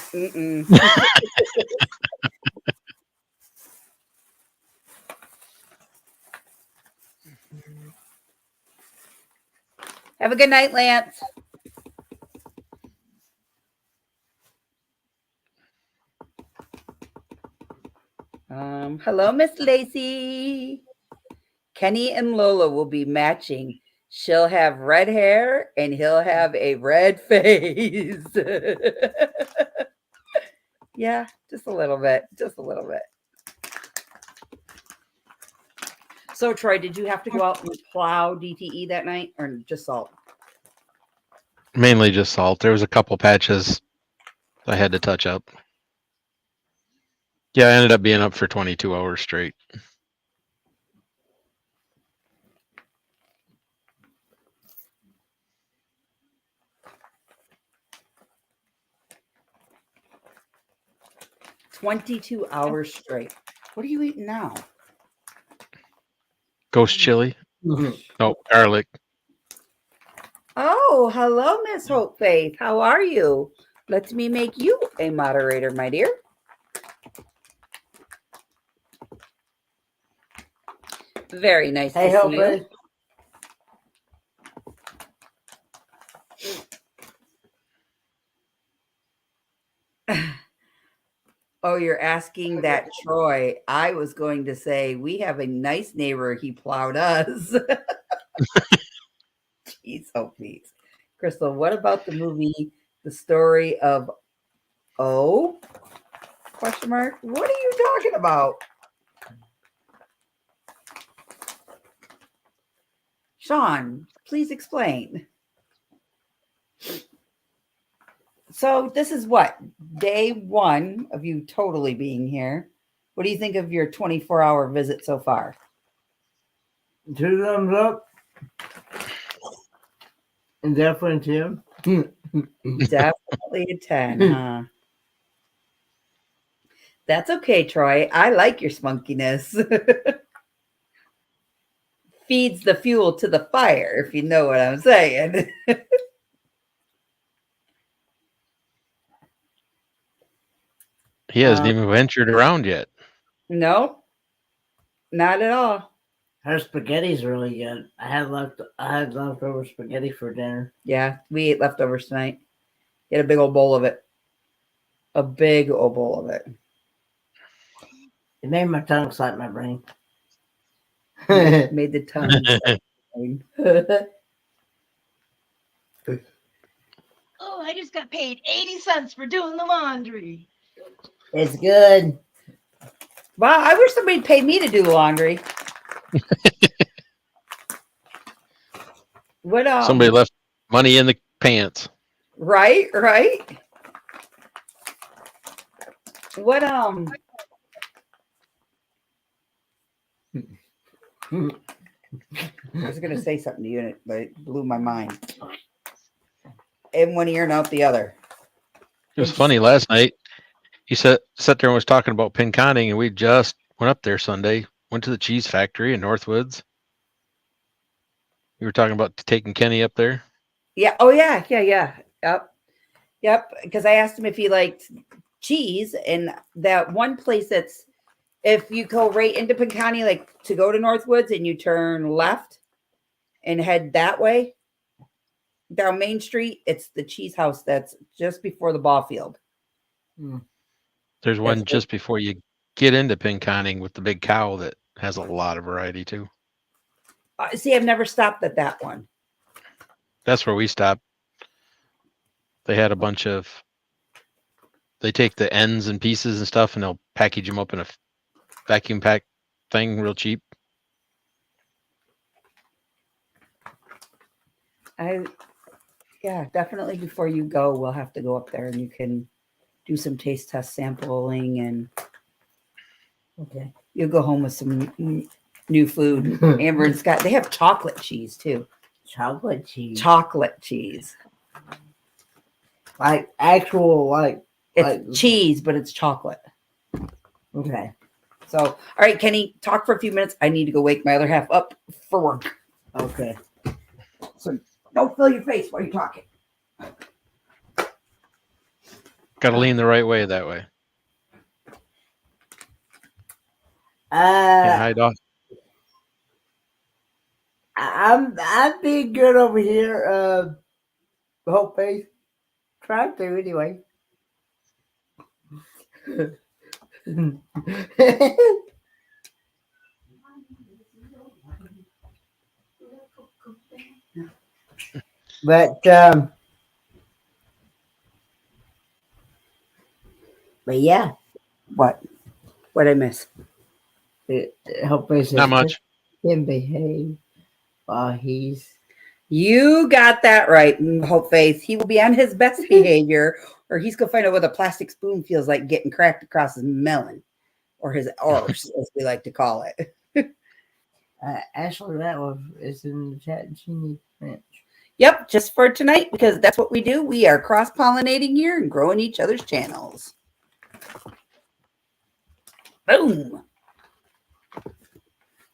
Have a good night, Lance. Hello, Miss Lacey. Kenny and Lola will be matching. She'll have red hair and he'll have a red face. Yeah, just a little bit. Just a little bit. So, Troy, did you have to go out and plow DTE that night or just salt? Mainly just salt. There was a couple patches I had to touch up. Yeah, I ended up being up for 22 hours straight. "22 hours straight." What are you eating now? Ghost chili. No, garlic. Oh, hello, Miss Hope Faith. How are you? Let me make you a moderator, my dear. Very nice Hey, to see you. Hope. Oh, you're asking that, Troy. I was going to say we have a nice neighbor. He plowed us. Jeez, oh please. Crystal, what about the movie, The Story of O? Question mark. What are you talking about? Sean, please explain. So this is what? Day 1 of you totally being here. What do you think of your 24-hour visit so far? 2 thumbs up. And definitely 2. Definitely a 10, huh? That's okay, Troy. I like your spunkiness. Feeds the fuel to the fire, if you know what I'm saying. He hasn't even ventured around yet. No, not at all. Her spaghetti's really good. I had leftover spaghetti for dinner. Yeah, we ate leftovers tonight. Get a big old bowl of it. A big old bowl of it. It made my tongue slap my brain. Made the tongue. Oh, I just got paid 80 cents for doing the laundry. It's good. Wow, I wish somebody'd pay me to do the laundry. What Somebody left money in the pants. Right. What I was gonna say something to you, but it blew my mind. In one ear and out the other. It was funny last night. He sat there and was talking about pinconning, and we just went up there Sunday. Went to the cheese factory in Northwoods. You were talking about taking Kenny up there. Yeah. Oh yeah. Yep. Because I asked him if he liked cheese, and that one place that's, if you go right into Pinconning, like to go to Northwoods, and you turn left and head that way down Main Street, it's the cheese house that's just before the ball field. There's one That's just before you get into pinconning with the big cow that has a lot of variety too. See, I've never stopped at that one. That's where we stopped. They had a bunch of. They take the ends and pieces and stuff, and they'll package them up in a vacuum pack thing, real cheap. Yeah, definitely before you go, we'll have to go up there and you can do some taste test sampling, and Okay. you'll go home with some new food. Amber and Scott, they have chocolate cheese too. Chocolate cheese. Chocolate cheese. Like actual, like. It's cheese, but it's chocolate. Okay. So, all right, Kenny, talk for a few minutes. I need to go wake my other half up for work. Okay. So don't fill your face while you're talking. Got to lean the right way that way. Hide off. I'm being good over here. Whole face. Try to anyway. But yeah. What I miss? Hopefully Not much. Him behave while he's. You got that right, Hope Faith. He will be on his best behavior, or he's gonna find out what a plastic spoon feels like getting cracked across his melon, or his arse, as we like to call it. Ashley Ratliff is in the chat, and she needs French. Yep, just for tonight, because that's what we do. We are cross-pollinating here and growing each other's channels. Boom.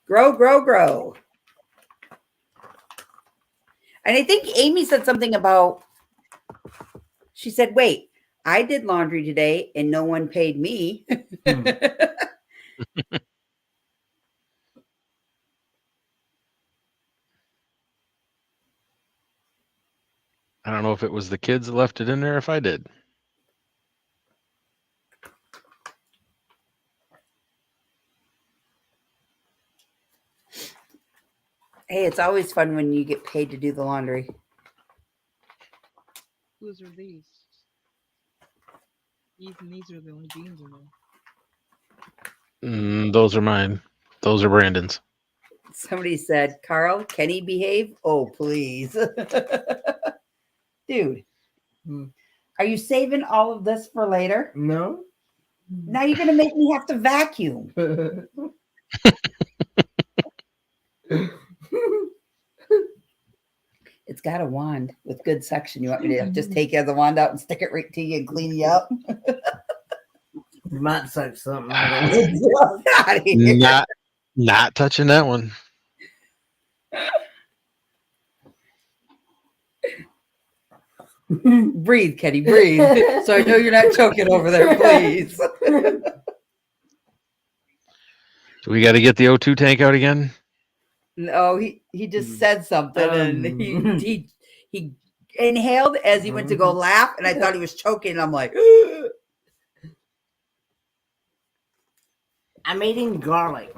Grow. And I think Amy said something about, she said, wait, I did laundry today and no one paid me. I don't know if it was the kids that left it in there. If I did. Hey, it's always fun when you get paid to do the laundry. Whose are these? These are the only jeans in there. Those are mine. Those are Brandon's. Somebody said, Carl, can he behave? Oh, please. Dude, Hmm. are you saving all of this for later? No. Now you're going to make me have to vacuum. It's got a wand with good suction. You want me to just take the wand out and stick it right to you and clean you up? You might suck something out of it. Out of here. Not touching that one. Breathe, Kenny, breathe. So I know you're not choking over there, please. Do we got to get the O2 tank out again? No, he just said something and he inhaled as he went to go laugh, and I thought he was choking. And I'm like, I'm eating garlic.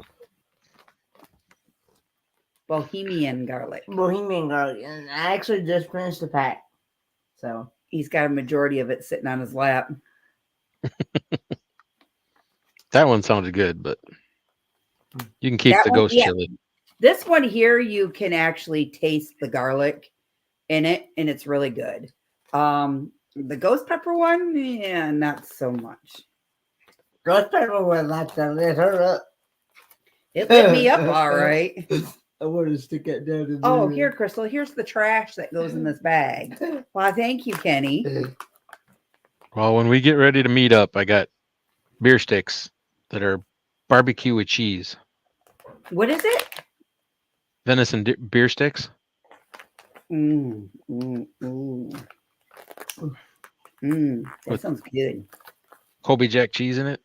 Bohemian garlic. Bohemian garlic. And I actually just finished the pack. So He's got a majority of it sitting on his lap. That one sounded good, but you can keep That the one, ghost yeah. chili. This one here, you can actually taste the garlic in it, and it's really good. The ghost pepper one, yeah, not so much. ghost pepper would like to lit her up. It lit me up all right. I want to stick it down in Oh, there. here, Crystal, here's the trash that goes in this bag. Well, thank you, Kenny. Well, when we get ready to meet up, I got beer sticks that are barbecue with cheese. What is it? Venison beer sticks. That With- sounds good. Colby Jack cheese in it.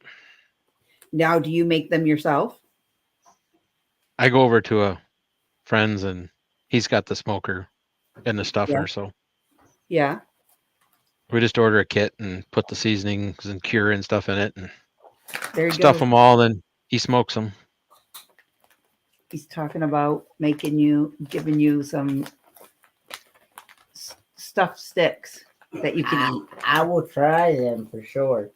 Now, do you make them yourself? I go over to a friend's and he's got the smoker and the stuffer. Yeah. So Yeah. we just order a kit and put the seasonings and cure and stuff in it and There you stuff go. them all. Then he smokes them. He's talking about giving you some stuffed sticks that you can eat. I will try them for sure.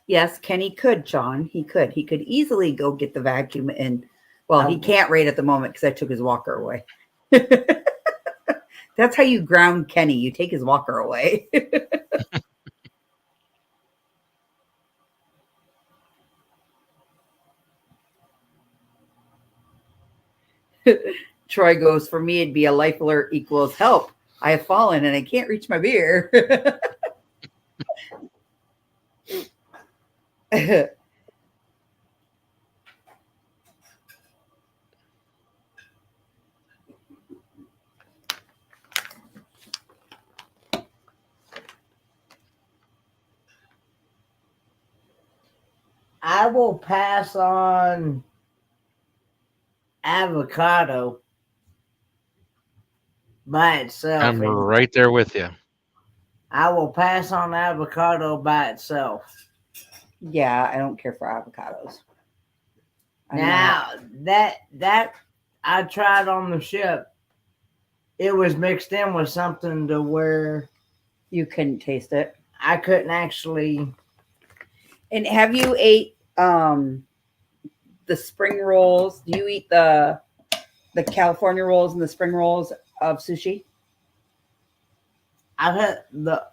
Yes, Kenny could, John. He could. He could easily go get the vacuum and, well, he can't right at the moment because I took his walker away. That's how you ground Kenny. You take his walker away. Troy goes, for me, it'd be a life alert equals help. I have fallen and I can't reach my beer. I will pass on avocado by itself. I'm right there with you. I will pass on avocado by itself. Yeah, I don't care for avocados. I'm Now that I tried on the ship, it was mixed in with something to where you couldn't taste it. I couldn't actually. And have you ate the spring rolls? Do you eat the California rolls and the spring rolls of sushi? I've had the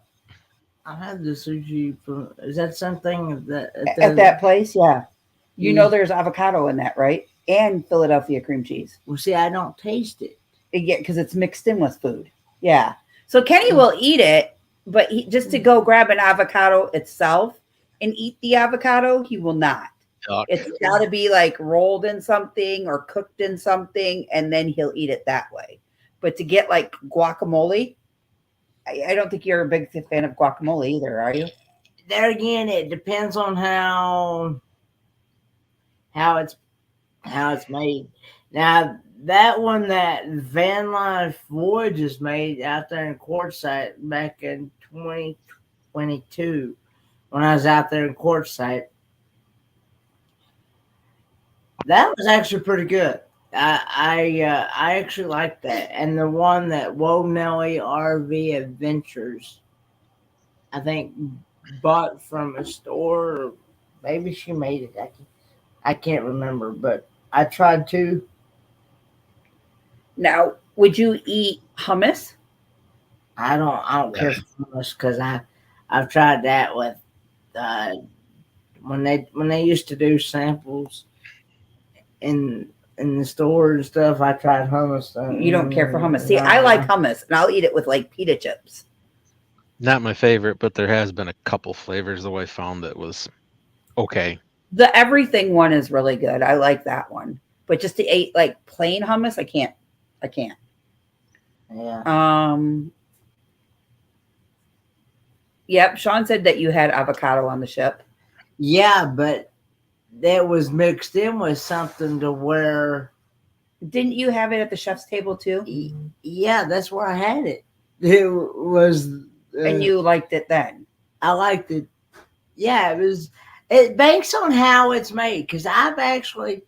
sushi from. Is that something that At that place? Yeah. You know there's avocado in that, right? And Philadelphia cream cheese. Well, see, I don't taste it. Yeah, because it's mixed in with food. Yeah. So Kenny will eat it, but just to go grab an avocado itself and eat the avocado, he will not. Yuck. It's got to be like rolled in something or cooked in something, and then he'll eat it that way. But to get like guacamole, I don't think you're a big fan of guacamole either, are you? There again, it depends on how it's made. Now that one that Van Life Voyages made out there in Quartzsite back in 2022, when I was out there in Quartzsite, that was actually pretty good. I actually liked that. And the one that Whoa Nelly RV Adventures, I think, bought from a store, or maybe she made it. I can't remember, but I tried to. Now, would you eat hummus? I don't care for hummus because I've tried that with uh, when they used to do samples in the store and stuff. I tried hummus. You don't care for hummus. See, I like hummus, and I'll eat it with like pita chips. Not my favorite, but there has been a couple flavors the way I found that was okay. The everything one is really good. I like that one. But just to eat like plain hummus, I can't. I can't. Yeah. Yep. Sean said that you had avocado on the ship. Yeah, but that was mixed in with something to where. Didn't you have it at the chef's table too? Yeah, that's where I had it. It was. And you liked it then? I liked it. Yeah, it was. It banks on how it's made because I've actually.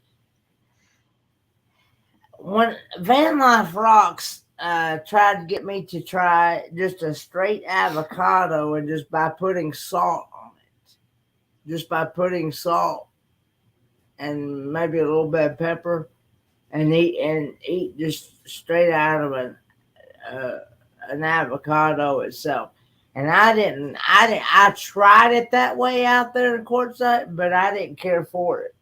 When Van Life Rocks tried to get me to try just a straight avocado and just by putting salt on it, just by putting salt and maybe a little bit of pepper, and eat just straight out of an avocado itself. And I tried it that way out there in Quartzsite, but I didn't care for it.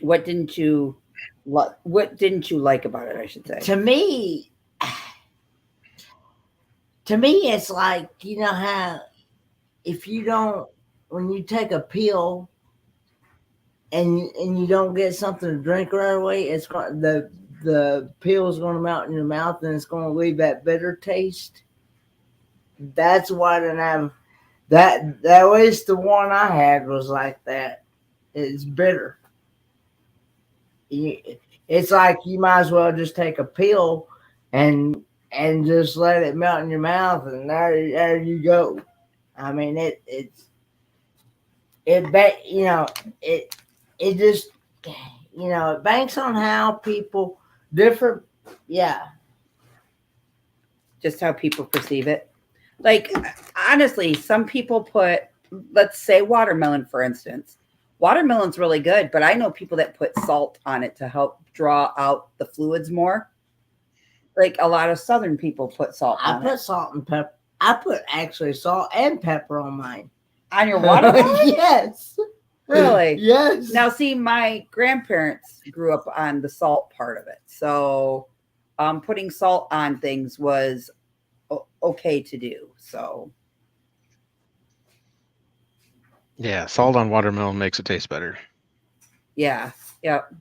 What didn't you like about it, I should say? To me, it's like, you know how if you don't, when you take a pill and you don't get something to drink right away, it's going the pill is going to melt in your mouth and it's going to leave that bitter taste. That's why I didn't have that. At least the one I had was like that. It's bitter. It's like you might as well just take a pill and just let it melt in your mouth, and there you go. I mean, it just, it banks on how people different, yeah. Just how people perceive it. Like, honestly, some people put, let's say watermelon, for instance. Watermelon's really good, but I know people that put salt on it to help draw out the fluids more. Like a lot of Southern people put salt on it. I put salt and pepper. I put actually salt and pepper on mine. On your watermelon? Yes. Really? Yes. Now, see, my grandparents grew up on the salt part of it. So putting salt on things was okay to do. So. Yeah, salt on watermelon makes it taste better. Yeah. Yep.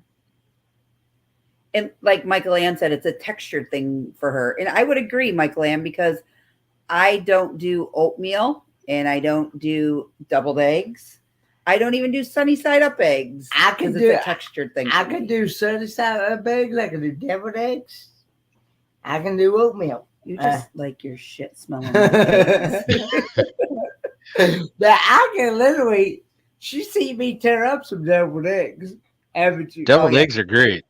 And like Michael Ann said, it's a textured thing for her. And I would agree, Michael Ann, because I don't do oatmeal and I don't do deviled eggs. I don't even do sunny side up eggs. I can do it's a textured thing. I can do sunny side up eggs. I can do deviled eggs. I can do oatmeal. You just like your shit smelling like eggs. That I can literally. She see me tear up some deviled eggs. Haven't you? Deviled eggs are great.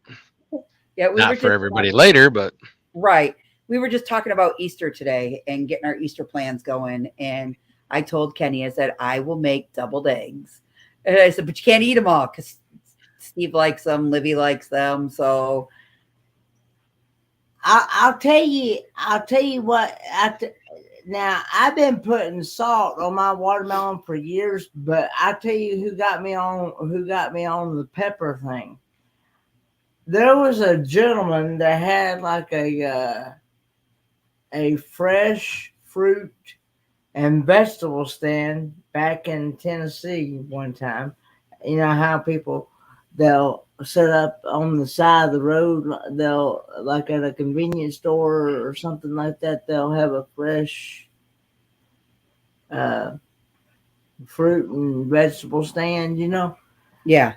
Yeah, we Not for everybody later, but right. We were just talking about Easter today and getting our Easter plans going. And I told Kenny, I said, I will make deviled eggs. And I said, but you can't eat them all because Steve likes them, Livy likes them. So I'll tell you what. Now I've been putting salt on my watermelon for years, but I tell you who got me on the pepper thing. There was a gentleman that had like a fresh fruit and vegetable stand back in Tennessee one time. You know how people, they'll set up on the side of the road, they'll, like at a convenience store or something like that, they'll have a fresh fruit and vegetable stand, you know? yeah.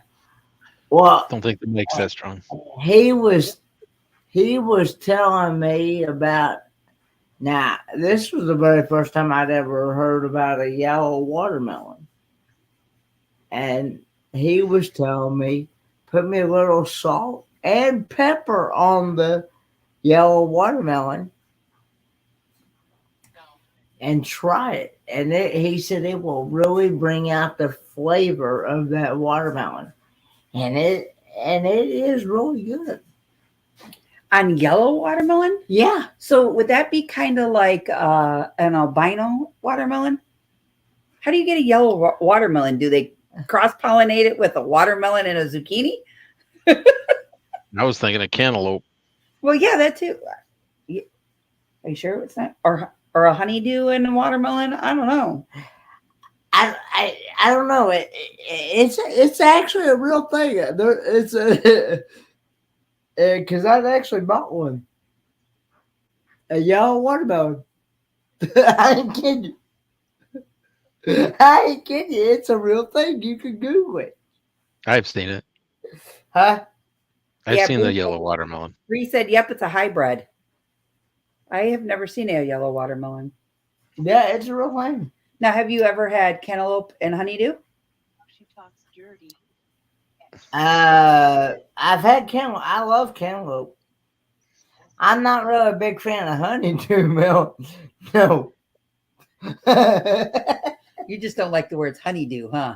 Well, don't think the make's that strong. he was telling me about, now this was the very first time I'd ever heard about a yellow watermelon, and he was telling me, put me a little salt and pepper on the yellow watermelon, and try it. And he said it will really bring out the flavor of that watermelon. And it is really good. On yellow watermelon? Yeah. So would that be kind of like an albino watermelon? How do you get a yellow watermelon? Do they cross-pollinate it with a watermelon and a zucchini? I was thinking of cantaloupe. Well, yeah, that too. Are you sure it's not? Or a honeydew and a watermelon? I don't know. I don't know. It's actually a real thing. It's a because I've actually bought one. A yellow watermelon. I ain't kidding you. I ain't kidding you. It's a real thing. You can Google it. I've seen it. Huh? I've Yeah, seen the Bree- yellow watermelon. Bree said, "Yep, it's a hybrid." I have never seen a yellow watermelon. Yeah, it's a real thing. Now, have you ever had cantaloupe and honeydew? She talks dirty. I've had cantaloupe. I love cantaloupe. I'm not really a big fan of honeydew milk. No. You just don't like the words honeydew, huh?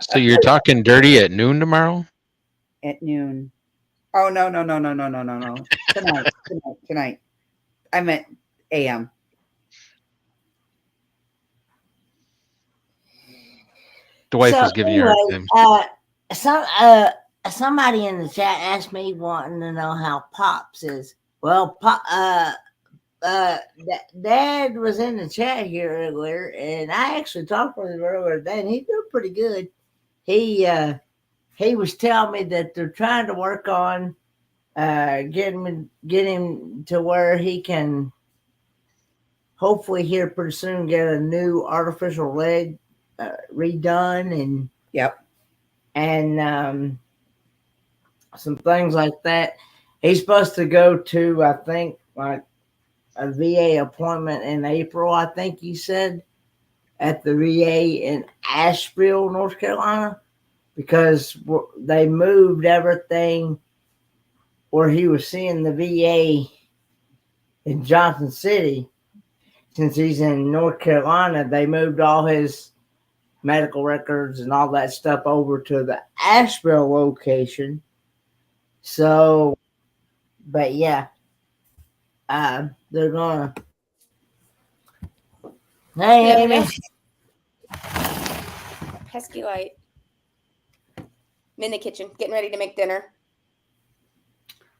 So you're talking dirty at noon tomorrow? At noon. Oh no. Tonight. I meant AM. The wife So was giving you a anyway, hard time. somebody in the chat asked me wanting to know how Pops is. Well, Dad was in the chat here earlier, and I actually talked with him earlier today, and he's doing pretty good. He was telling me that they're trying to work on get him to where he can hopefully here pretty soon get a new artificial leg redone and Yep. and some things like that. He's supposed to go to, I think, like a VA appointment in April, I think he said, at the VA in Asheville, North Carolina, because they moved everything where he was seeing the VA in Johnson City. Since he's in North Carolina, they moved all his medical records and all that stuff over to the Asheville location. So, but yeah, they're gonna. Hey, Yeah, Amy. Pesky light. I'm in the kitchen, getting ready to make dinner.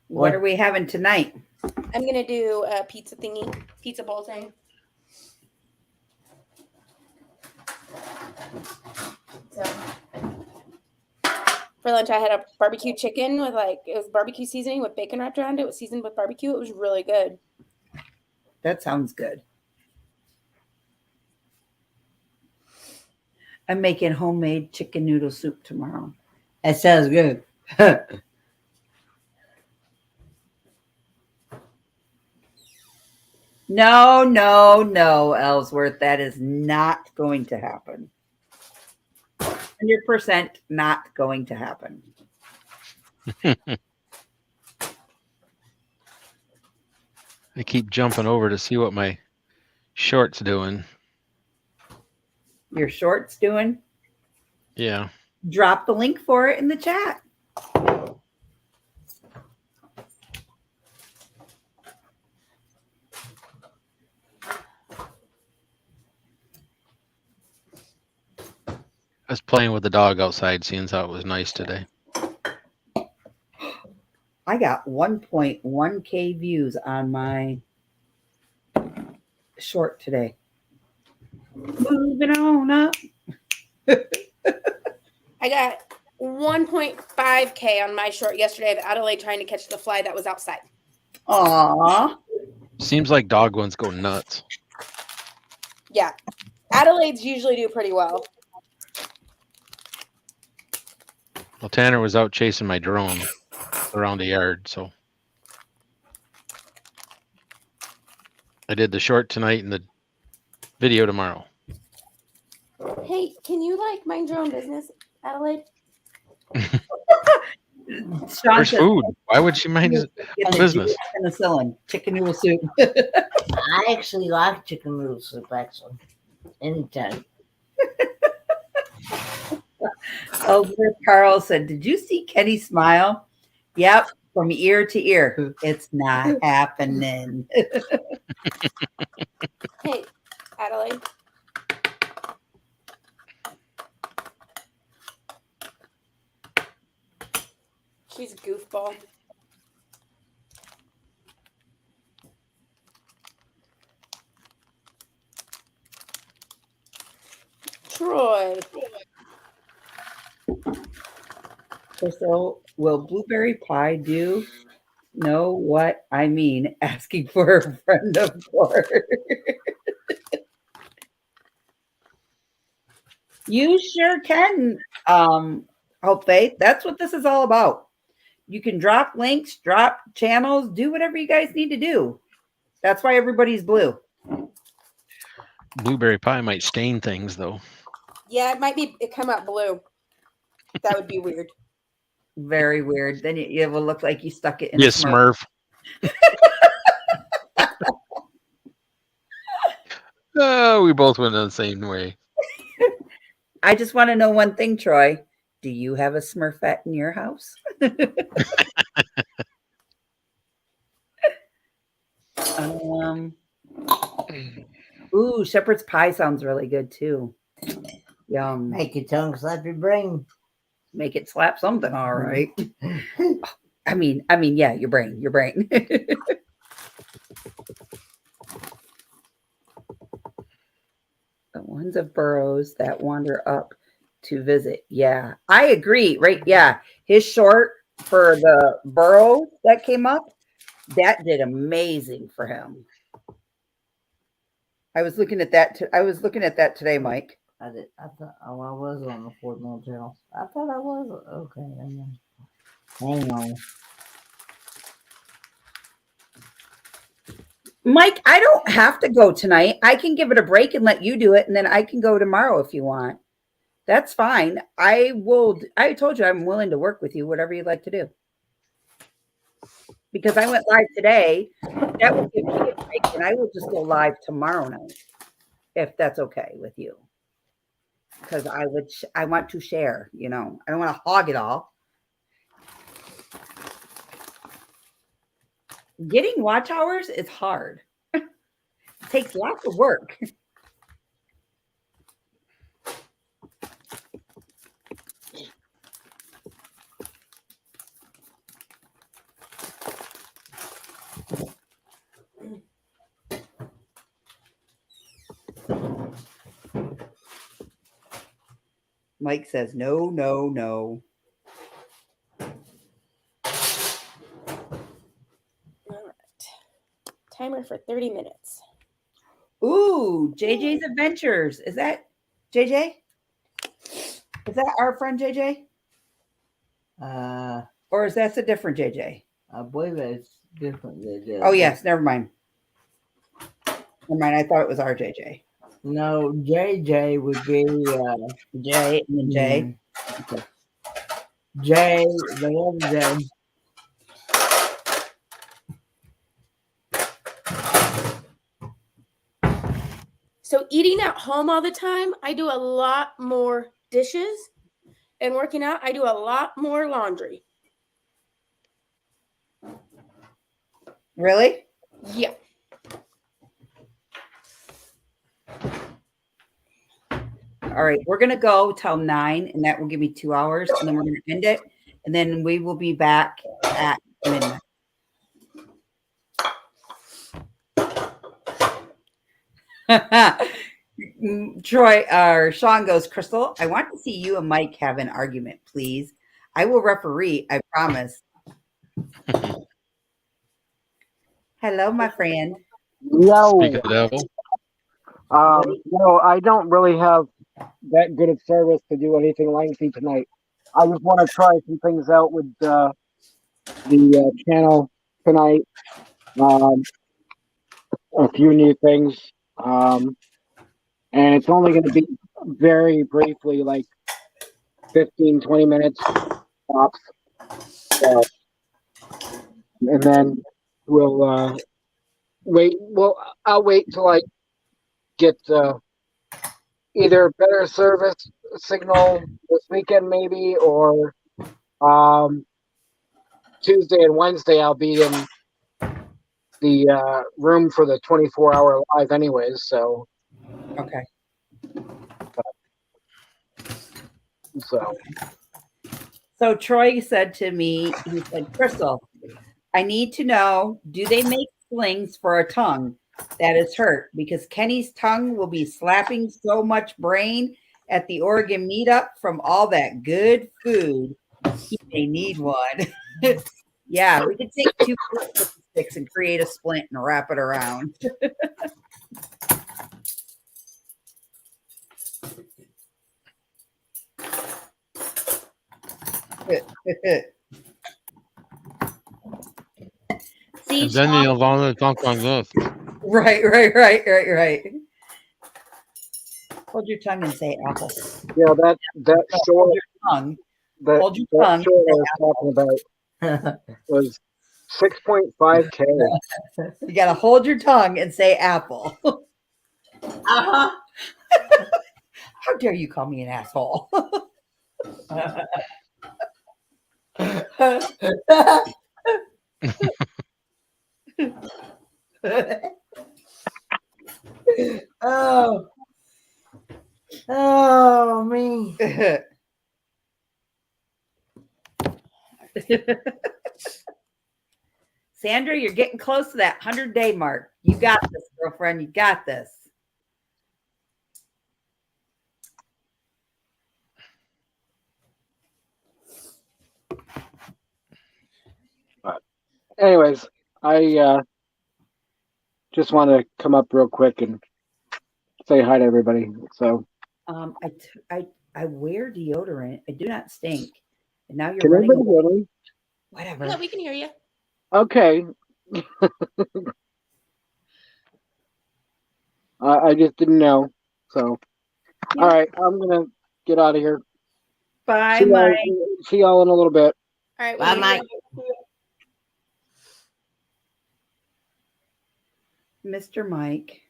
What are we having tonight? I'm gonna do a pizza bowl thing. So for lunch, I had a barbecue chicken with it was barbecue seasoning with bacon wrapped around it. It was seasoned with barbecue. It was really good. That sounds good. I'm making homemade chicken noodle soup tomorrow. That sounds good. No, Ellsworth. That is not going to happen. 100% not going to happen. I keep jumping over to see what my short's doing. Your short's doing? Yeah. Drop the link for it in the chat. I was playing with the dog outside, seeing how it was nice today. I got 1.1K views on my short today. Moving on up. I got 1.5K on my short yesterday of Adelaide trying to catch the fly that was outside. Aw. Seems like dog ones go nuts. Yeah. Adelaide's usually do pretty well. Well, Tanner was out chasing my drone around the yard, so I did the short tonight and the video tomorrow. Hey, can you mind your own business, Adelaide? Sean Where's says, food? Why would she mind his get own the business? penicillin, chicken noodle soup. I actually like chicken noodle soup, actually. Anytime. Elder Carl said, "Did you see Kenny smile?" Yep, from ear to ear. It's not happening. Hey, Adelaide. She's a goofball. Troy. So, will blueberry pie do? Know what I mean? Asking for a friend of course. You sure can, Hope Faith. That's what this is all about. You can drop links, drop channels, do whatever you guys need to do. That's why everybody's blue. Blueberry pie might stain things, though. Yeah, it come out blue. That would be weird. Very weird. Then it will look like you stuck it in Yeah, a Smurf. Smurf. Oh, we both went the same way. I just want to know one thing, Troy. Do you have a Smurfette in your house? Ooh, shepherd's pie sounds really good too. Yum. Make your tongue slap your brain. Make it slap something, all right. I mean, yeah, your brain. The ones of burrows that wander up to visit. Yeah, I agree. Right? Yeah, his short for the burrow that came up, that did amazing for him. I was looking at that. I was looking at that today, Mike. I thought I was on the Fort Mill channel. I thought I was. Okay. Hang on. Mike, I don't have to go tonight. I can give it a break and let you do it, and then I can go tomorrow if you want. That's fine. I will. I told you I'm willing to work with you, whatever you'd like to do. Because I went live today. That will give me a break, and I will just go live tomorrow night, if that's okay with you. Because I want to share, I don't want to hog it all. Getting watch hours is hard. It takes lots of work. Mike says, no, no, no. All right. Timer for 30 minutes. Ooh, JJ's Adventures. Is that JJ? Is that our friend JJ? Or is that a different JJ? I believe it's different. Oh, yes. Never mind. Never mind. I thought it was our JJ. No, JJ would be J and then J. Okay. J, the other J. So eating at home all the time, I do a lot more dishes, and working out, I do a lot more laundry. Really? Yeah. All right. We're going to go till 9, and that will give me 2 hours, and then we're going to end it, and then we will be back at midnight. Troy or Sean goes, Crystal, I want to see you and Mike have an argument, please. I will referee, I promise. Hello, my friend. Yo, Speak of the devil. no, I don't really have that good of service to do anything lengthy tonight. I just want to try some things out with the channel tonight. A few new things. And it's only going to be very briefly, like 15, 20 minutes tops. So, and then we'll wait. Well, I'll wait till I get either better service signal this weekend, maybe, or Tuesday and Wednesday. I'll be in the room for the 24-hour live, anyways. So, Okay. so So Troy said to me, he said, Crystal, I need to know, do they make slings for a tongue that is hurt? Because Kenny's tongue will be slapping so much brain at the Oregon meetup from all that good food. He may need one. Yeah, we could take 2 sticks and create a splint and wrap it around. See, And then Sean? you'll want to talk like this. Right. Hold your tongue and say apple. yeah, that short Tongue. that, Hold your that tongue. short I was talking about was 6.5K. You gotta hold your tongue and say apple. Uh-huh. How dare you call me an asshole? Oh me. Sandra, you're getting close to that 100-day mark. You got this, girlfriend. You got this. Anyways, I just want to come up real quick and say hi to everybody. So, I wear deodorant. I do not stink. And now you're can running everybody away. hear me? Whatever. Yeah, we can hear you. Okay. I just didn't know. So, Yeah. all right, I'm gonna get out of here. Bye, See y'all, Mike. see y'all in a little bit. All right. Bye, we- Mike. Mr. Mike.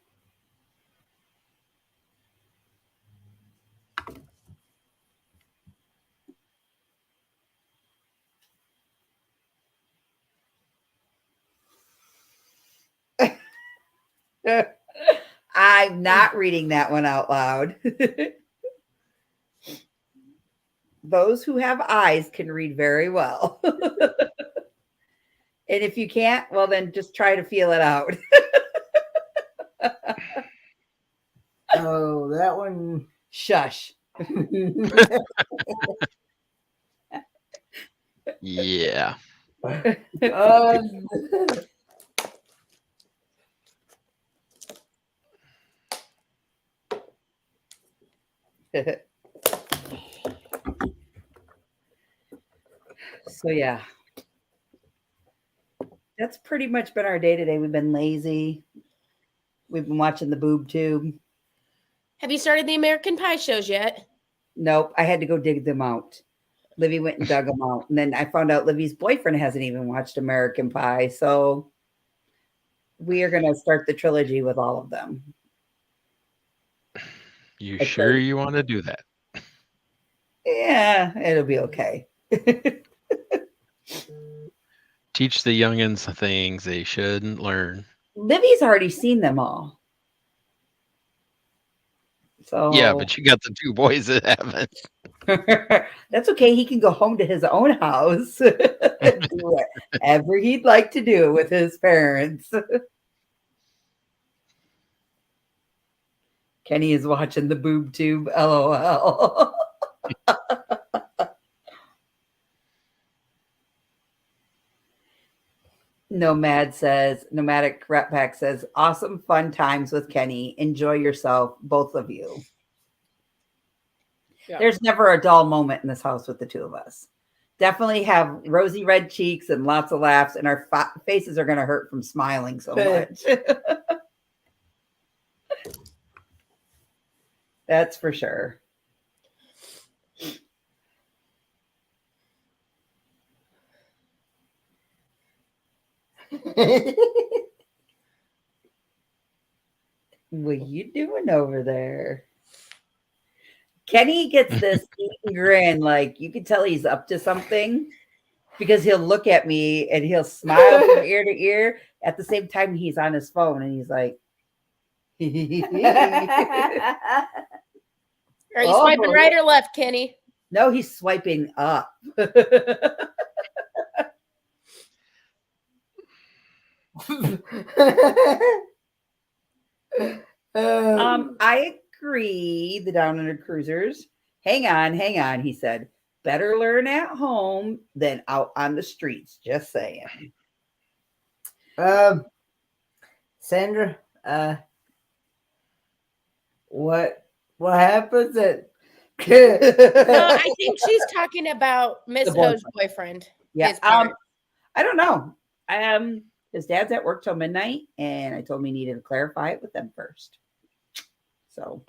I'm not reading that one out loud. Those who have eyes can read very well. And if you can't, well, then just try to feel it out. Oh, that one. Shush. Yeah. Uh, So, yeah. That's pretty much been our day today. We've been lazy. We've been watching the boob tube. Have you started the American Pie shows yet? Nope. I had to go dig them out. Livy went and dug them out. And then I found out Livy's boyfriend hasn't even watched American Pie. So we are going to start the trilogy with all of them. You Okay. sure you want to do that? Yeah, it'll be okay. Teach the youngins things they shouldn't learn. Livy's already seen them all. So Yeah, but you got the 2 boys that haven't. that's okay. He can go home to his own house and do whatever he'd like to do with his parents. Kenny is watching the boob tube. LOL. Nomadic Rat Pack says, awesome fun times with Kenny. Enjoy yourself, both of you. Yeah. There's never a dull moment in this house with the 2 of us. Definitely have rosy red cheeks and lots of laughs, and our faces are going to hurt from smiling so much. That's for sure. What you doing over there? Kenny gets this eaten grin, like you can tell he's up to something because he'll look at me and he'll smile from ear to ear. At the same time, he's on his phone and he's like, Are you Oh, swiping right or left, Kenny? no, he's swiping up. I agree. The Down Under Cruisers. Hang on, he said. Better learn at home than out on the streets. Just saying. Sandra, what happens at No, I think she's talking about Miss The Ho's boyfriend. Yeah. His parents. I don't know. His dad's at work till midnight, and I told him he needed to clarify it with them first. So,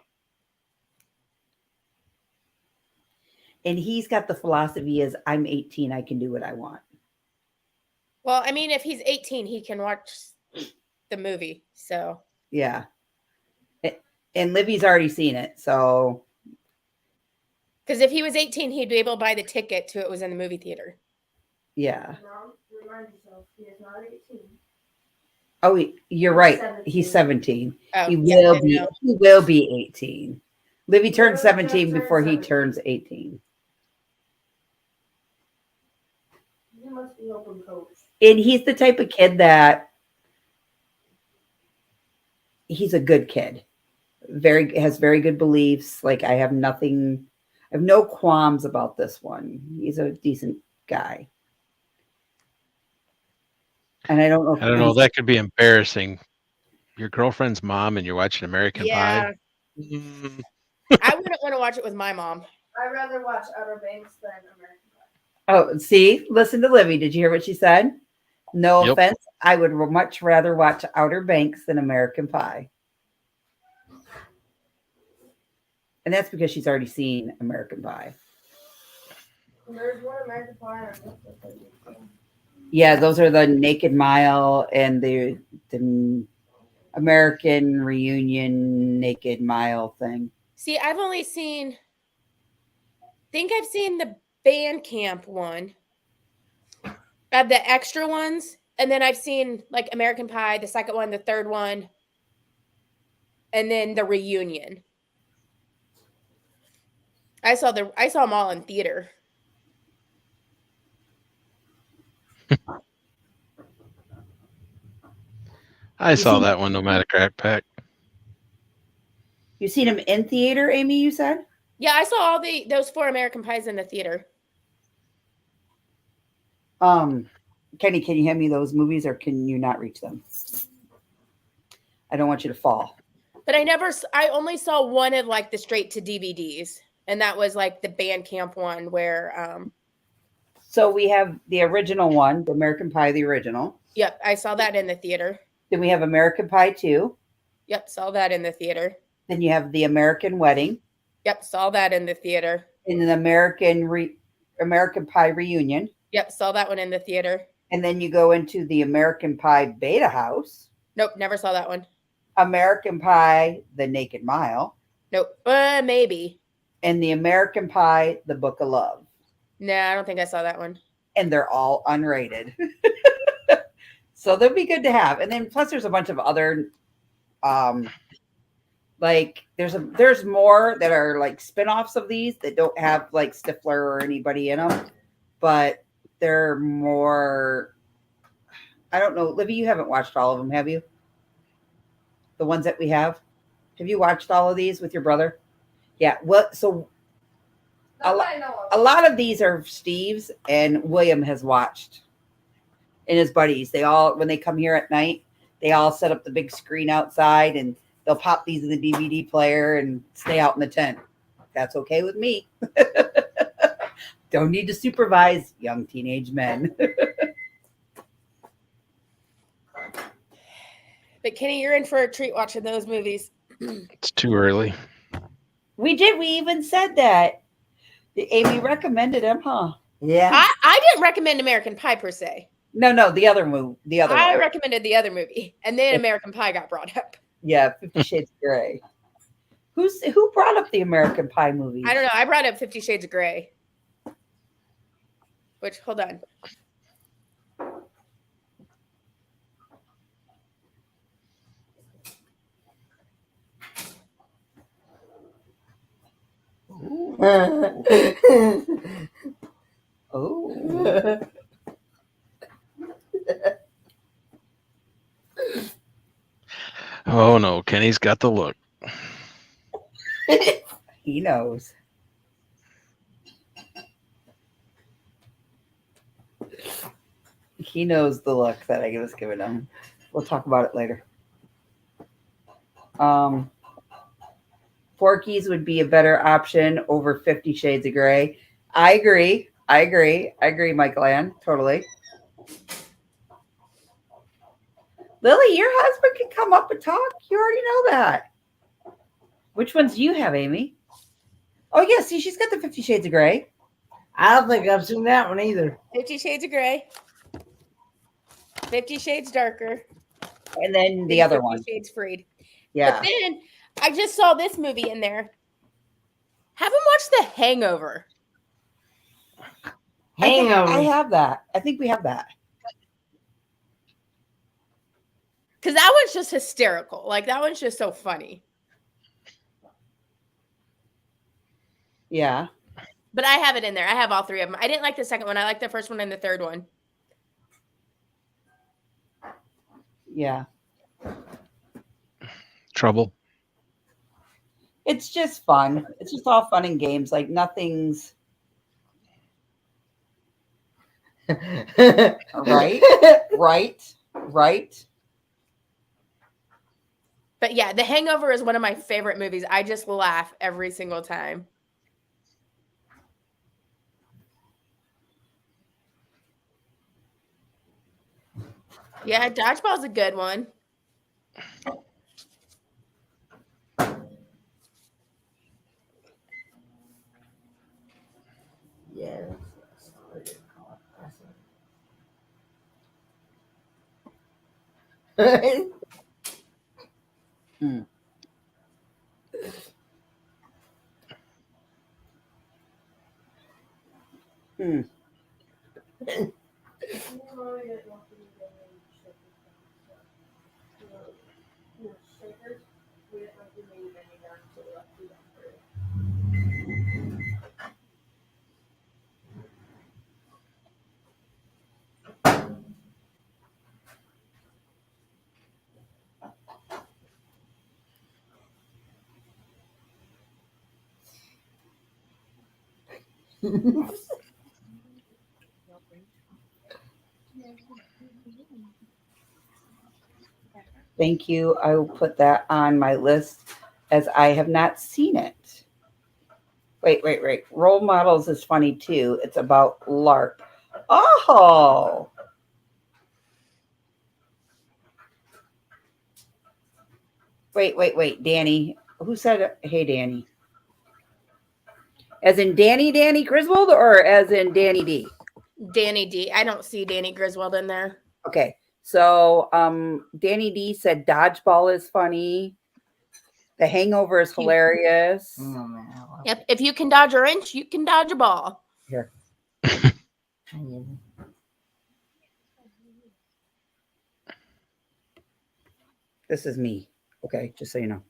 and he's got the philosophy is I'm 18, I can do what I want. Well, I mean, if he's 18, he can watch the movie. So Yeah. And Libby's already seen it, so because if he was 18, he'd be able to buy the ticket to it was in the movie theater. yeah. Remind yourself, he is not 18. Oh, you're right. He's 17. Oh, He yeah, I will didn't be. know. He will be 18. Libby turns Will 17 turn before he 17. turns 18. You must be open, coach. And he's the type of kid that he's a good kid. Has very good beliefs. Like I have no qualms about this one. He's a decent guy. And I don't know. I don't know. That could be embarrassing. Your girlfriend's mom and you're watching American Yeah, Pie. Mm, I wouldn't want to watch it with my mom. I'd rather watch Outer Banks than American Pie. Oh, see, listen to Livy. Did you hear what she said? No Yep. offense. I would much rather watch Outer Banks than American Pie. And that's because she's already seen American Pie. There's one American Pie on Netflix. Yeah, those are the Naked Mile and the American Reunion Naked Mile thing. See, I've only seen. Think I've seen the band camp one. The extra ones, and then I've seen like American Pie, the second one, the third one, and then the reunion. I saw them all in theater. I You saw seen- that one, no matter crack pack. You seen him in theater, Amy, you said? Yeah, I saw all those 4 American Pies in the theater. Kenny, can you hand me those movies or can you not reach them? I don't want you to fall. But I only saw one of like the straight to DVDs, and that was like the band camp one where So we have the original one, the American Pie, the original. yep, I saw that in the theater. Then we have American Pie 2. Yep, saw that in the theater. Then you have the American Wedding. Yep, saw that in the theater. And then American Pie Reunion. Yep, saw that one in the theater. And then you go into the American Pie Beta House, Nope, never saw that one. American Pie The Naked Mile, Nope, maybe. and the American Pie The Book of Love. Nah, I don't think I saw that one. And they're all unrated. So they'll be good to have. And then plus there's a bunch of other like there's more that are like spin-offs of these that don't have like Stifler or anybody in them, but they're more, I don't know. Livy, you haven't watched all of them, have you? The ones that we have? Have you watched all of these with your brother? Yeah. Well, so Not that I know a of. lot of these are Steve's and William has watched and his buddies. They all, when they come here at night, they all set up the big screen outside and they'll pop these in the DVD player and stay out in the tent. That's okay with me. Don't need to supervise young teenage men. But Kenny, you're in for a treat watching those movies. It's too early. We did. We even said that. Amy recommended them, huh? Yeah. I didn't recommend American Pie per se. No, the other movie. The other I one. recommended the other movie, and then American Pie got brought up. Yeah, 50 Shades of Grey. Who brought up the American Pie movie? I don't know. I brought up 50 Shades of Grey. Which, hold on. Oh. Oh no, Kenny's got the look. He knows. He knows the look that I was giving him. We'll talk about it later. Porky's would be a better option over 50 Shades of Grey. I agree, Michael Ann. Totally. Lily, your husband can come up and talk. You already know that. Which ones do you have, Amy? Oh, yeah. See, she's got the 50 Shades of Grey. I don't think I've seen that one either. 50 Shades of Grey. 50 Shades Darker. And then the other 50 one. Shades Freed. Yeah. But then I just saw this movie in there. Haven't watched The Hangover. Hangover. I have that. I think we have that. Because that one's just hysterical. Like, that one's just so funny. Yeah. But I have it in there. I have all three of them. I didn't like the second one. I like the first one and the third one. Yeah. Trouble. It's just fun. It's just all fun and games. Like nothing's right. Right. But yeah, The Hangover is one of my favorite movies. I just laugh every single time. Yeah, Dodgeball's a good one. Yes. Thank you. I will put that on my list as I have not seen it. Wait. Role Models is funny too. It's about LARP. Oh. Wait. Danny. Who said, hey, Danny? As in Danny Griswold or as in Danny D? Danny D. I don't see Danny Griswold in there. Okay. So Danny D said Dodgeball is funny. The Hangover is hilarious. Oh, man. Yep. If you can dodge a wrench, you can dodge a ball. Here. This is me. Okay, just so you know.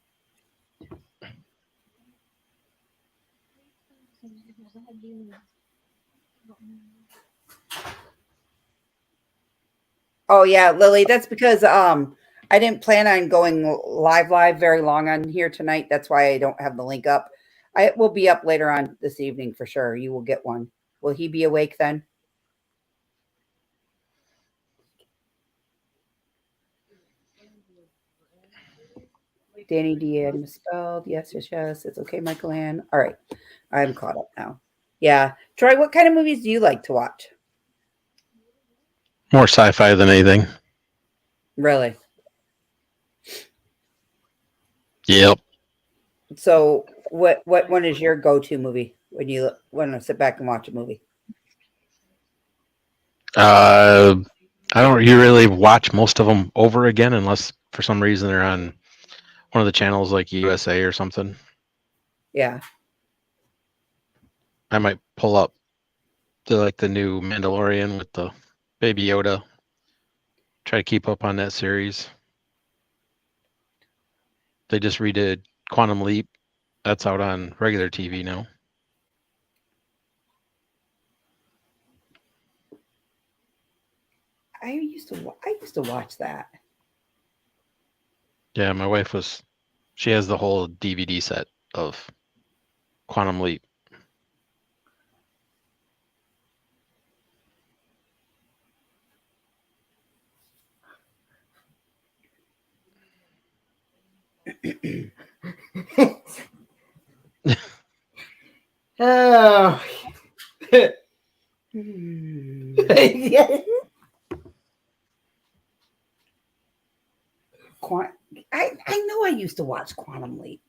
Oh yeah, Lily, that's because I didn't plan on going live very long on here tonight. That's why I don't have the link up. I will be up later on this evening for sure. You will get one. Will he be awake then? Danny D had misspelled. Yes. It's okay, Michael Ann. All right. I'm caught up now. Yeah. Troy, what kind of movies do you like to watch? More sci-fi than anything. Really? Yep. So what one is your go-to movie when you want to sit back and watch a movie? I don't really watch most of them over again unless for some reason they're on one of the channels like USA or something. Yeah. I might pull up the new Mandalorian with the Baby Yoda. Try to keep up on that series. They just redid Quantum Leap. That's out on regular TV now. I used to watch that. Yeah, my wife she has the whole DVD set of Quantum Leap. Oh. I know I used to watch Quantum Leap.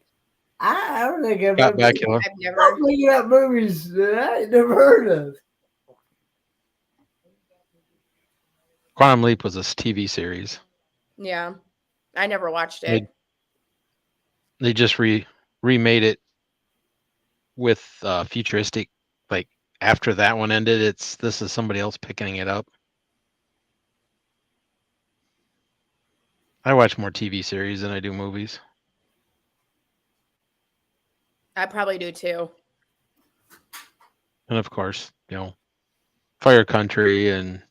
I don't think I've Got ever back killer. I've I'm never. looking at movies that I ain't never heard of. Quantum Leap was a TV series. Yeah, I never watched They- it. They just remade it with futuristic. Like after that one ended, this is somebody else picking it up. I watch more TV series than I do movies. I probably do too. And of course, Fire Country and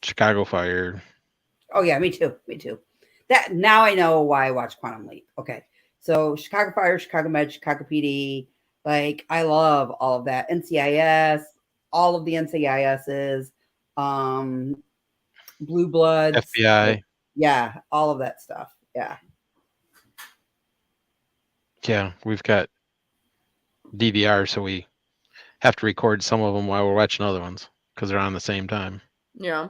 Chicago Fire. Oh yeah, me too. Me too. That now I know why I watch Quantum Leap. Okay. So Chicago Fire, Chicago Med, Chicago PD, like I love all of that. NCIS, all of the NCISs, Blue Bloods, FBI. yeah, all of that stuff. Yeah. Yeah, we've got DVR, so we have to record some of them while we're watching other ones because they're on the same time. Yeah.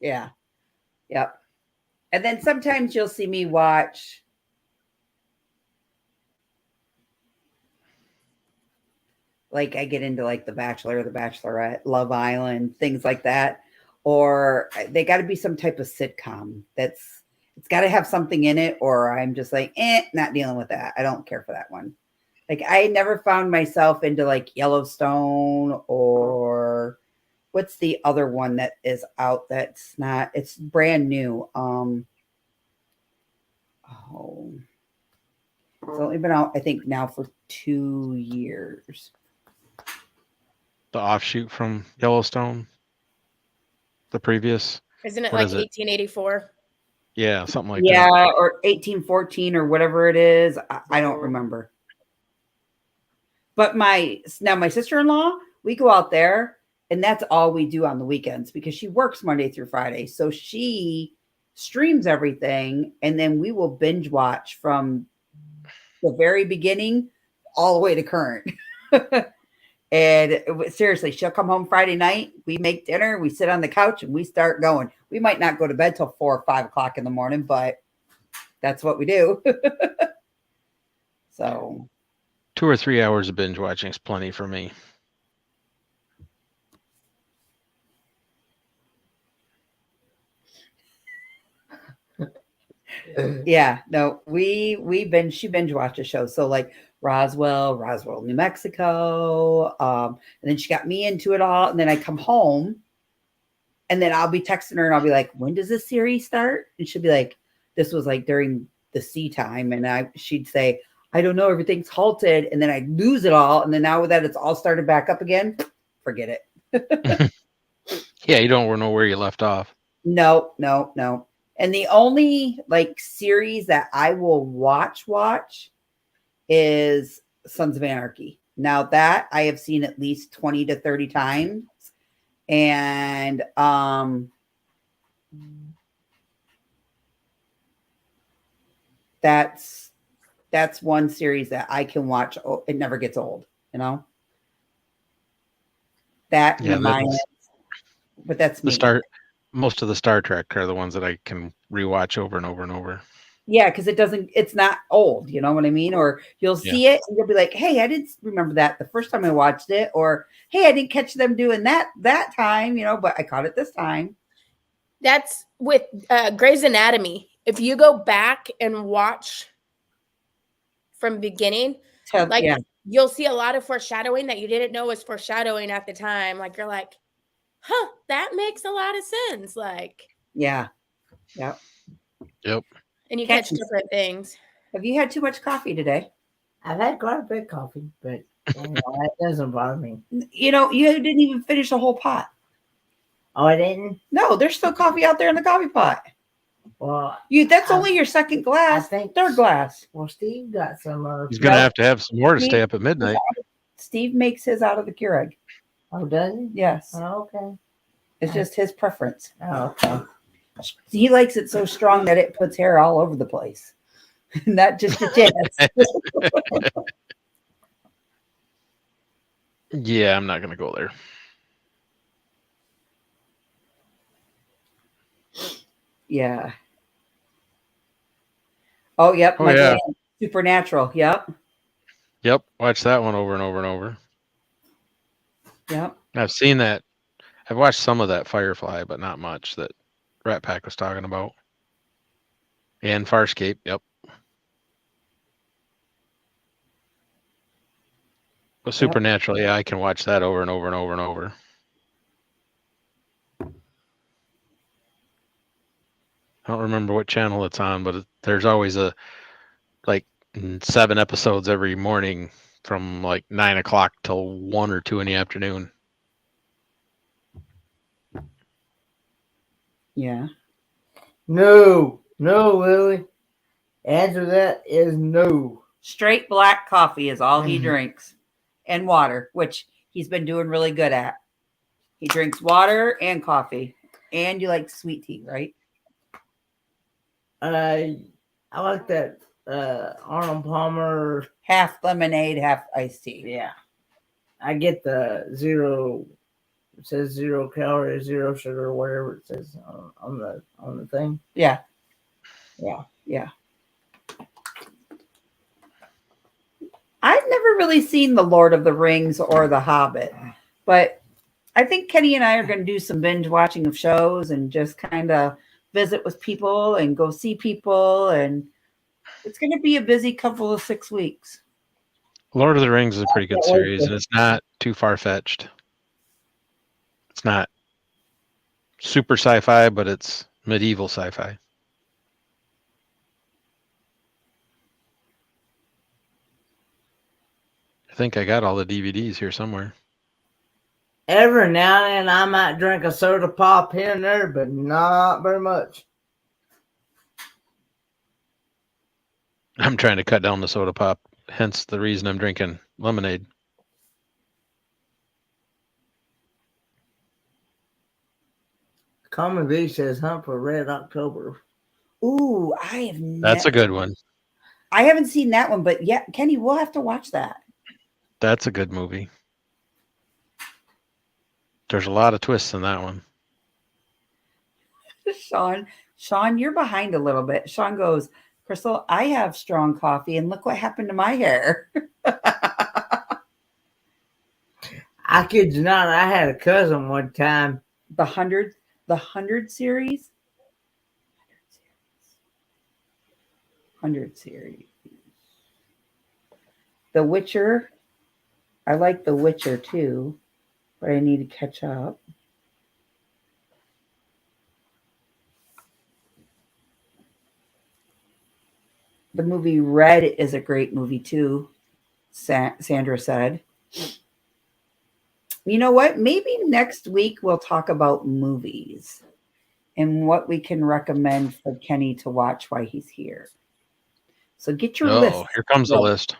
Yeah. Yep. And then sometimes you'll see me watch like I get into like The Bachelor, The Bachelorette, Love Island, things like that. Or they got to be some type of sitcom it's got to have something in it, or I'm just like, not dealing with that. I don't care for that one. Like I never found myself into like Yellowstone, or what's the other one that is out it's brand new. It's only been out, I think, now for 2 years. The offshoot from Yellowstone. The previous. Isn't it What like is it? 1884? Yeah, something like Yeah, that. or 1814 or whatever it is. I don't remember. But my sister-in-law, we go out there and that's all we do on the weekends because she works Monday through Friday. So she streams everything and then we will binge watch from the very beginning all the way to current. And seriously, she'll come home Friday night. We make dinner. We sit on the couch and we start going. We might not go to bed till 4 or 5 o'clock in the morning, but that's what we do. So 2 or 3 hours of binge watching is plenty for me. yeah, no, she binge watches shows. So like Roswell, New Mexico. And then she got me into it all. And then I come home and then I'll be texting her and I'll be like, when does this series start? And she'll be like, this was like during the sea time. And she'd say, I don't know, everything's halted. And then I lose it all. And then now that it's all started back up again, forget it. Yeah, you don't know where you left off. No. And the only like series that I will watch is Sons of Anarchy. Now that I have seen at least 20 to 30 times. And that's one series that I can watch. It never gets old, that Yeah, but that's me. most of the Star Trek are the ones that I can rewatch over and over and over. Yeah, because it's not old, you know what I mean? Or you'll Yeah. see it and you'll be like, hey, I didn't remember that the first time I watched it, or hey, I didn't catch them doing that time, you know, but I caught it this time. That's with Grey's Anatomy. If you go back and watch from beginning, like Yeah, you'll see a lot of foreshadowing that you didn't know was foreshadowing at the time. Like you're like, huh, that makes a lot of sense. Like, yeah. Yep. and you Catch catch me. different things. Have you had too much coffee today? I've had quite a bit of coffee, but that doesn't bother me. You know, you didn't even finish a whole pot. Oh, I didn't? No, there's still coffee out there in the coffee pot. Well, That's I- only your second glass. I think- third glass. well, Steve got some. He's gonna No. have some more to stay up at midnight. Steve makes his out of the Keurig. Oh, does he? Yes, Oh, okay. it's just his preference. Oh, okay. He likes it so strong that it puts hair all over the place, not just the chest. Yeah, I'm not gonna go there. Yeah. Oh, yep. Oh, yeah. Supernatural. Yep. Yep, watch that one over and over and over. Yep. I've seen that. I've watched some of that Firefly, but not much that Rat Pack was talking about. And Farscape, yep. But Supernatural, yeah, I can watch that over and over and over and over. I don't remember what channel it's on, but there's always like 7 episodes every morning from like 9 o'clock till 1 or 2 in the afternoon. Yeah. No, Lily. Answer to that is no. Straight black coffee is all he Mhm. drinks, and water, which he's been doing really good at. He drinks water and coffee, and you like sweet tea, right? I like that Arnold Palmer. Half lemonade, half iced tea. Yeah, I get the zero. It says 0 calories, 0 sugar, whatever it says on the thing. Yeah. Yeah. Yeah. I've never really seen The Lord of the Rings or The Hobbit, but I think Kenny and I are going to do some binge watching of shows and just kind of visit with people and go see people. And it's going to be a busy couple of 6 weeks. Lord of the Rings is a pretty good can't wait series, to- and it's not too far-fetched. It's not super sci-fi, but it's medieval sci-fi. I think I got all the DVDs here somewhere. Every now and then I might drink a soda pop here and there, but not very much. I'm trying to cut down the soda pop, hence the reason I'm drinking lemonade. Common V says hunt for Red October. Ooh, I have That's a good one. I haven't seen that one, but yeah, Kenny, we'll have to watch that. That's a good movie. There's a lot of twists in that one. Sean, you're behind a little bit. Sean goes, Crystal, I have strong coffee, and look what happened to my hair. I kid you not, I had a cousin one time. The 100 series. 100 series. The Witcher. I like The Witcher too, but I need to catch up. The movie Red is a great movie too, Sandra said. You know what? Maybe next week we'll talk about movies and what we can recommend for Kenny to watch while he's here. So get your list. Oh, here comes the ready. list.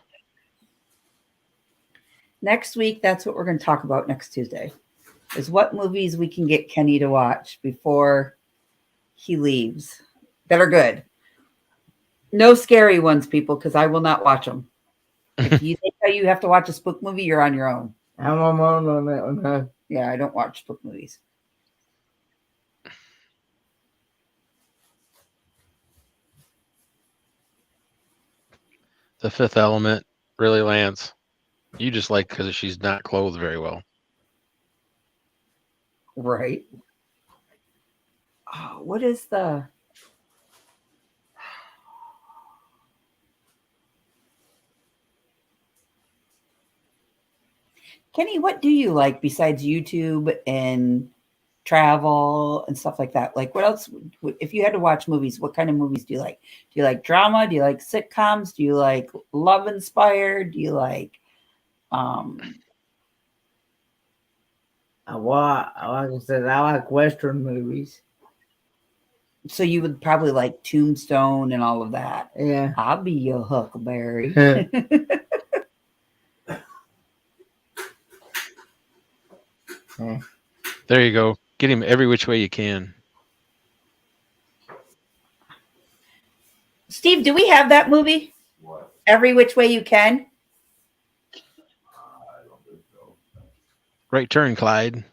Next week, that's what we're going to talk about next Tuesday, is what movies we can get Kenny to watch before he leaves that are good. No scary ones, people, because I will not watch them. If you think that you have to watch a spook movie, you're on your own. I'm on that one, huh? Yeah, I don't watch spook movies. The Fifth Element, really, Lance. You just like because she's not clothed very well. Right. Oh, what is the Kenny, what do you like besides YouTube and travel and stuff like that? Like, what else? If you had to watch movies, what kind of movies do you like? Do you like drama? Do you like sitcoms? Do you like love inspired? Do you like, Like I said, I like Western movies. so you would probably like Tombstone and all of that. Yeah. I'll be your Huckleberry. There you go. Get him every which way you can. Steve, do we have that movie? What? Every Which Way You Can? I don't think so. Right turn, Clyde.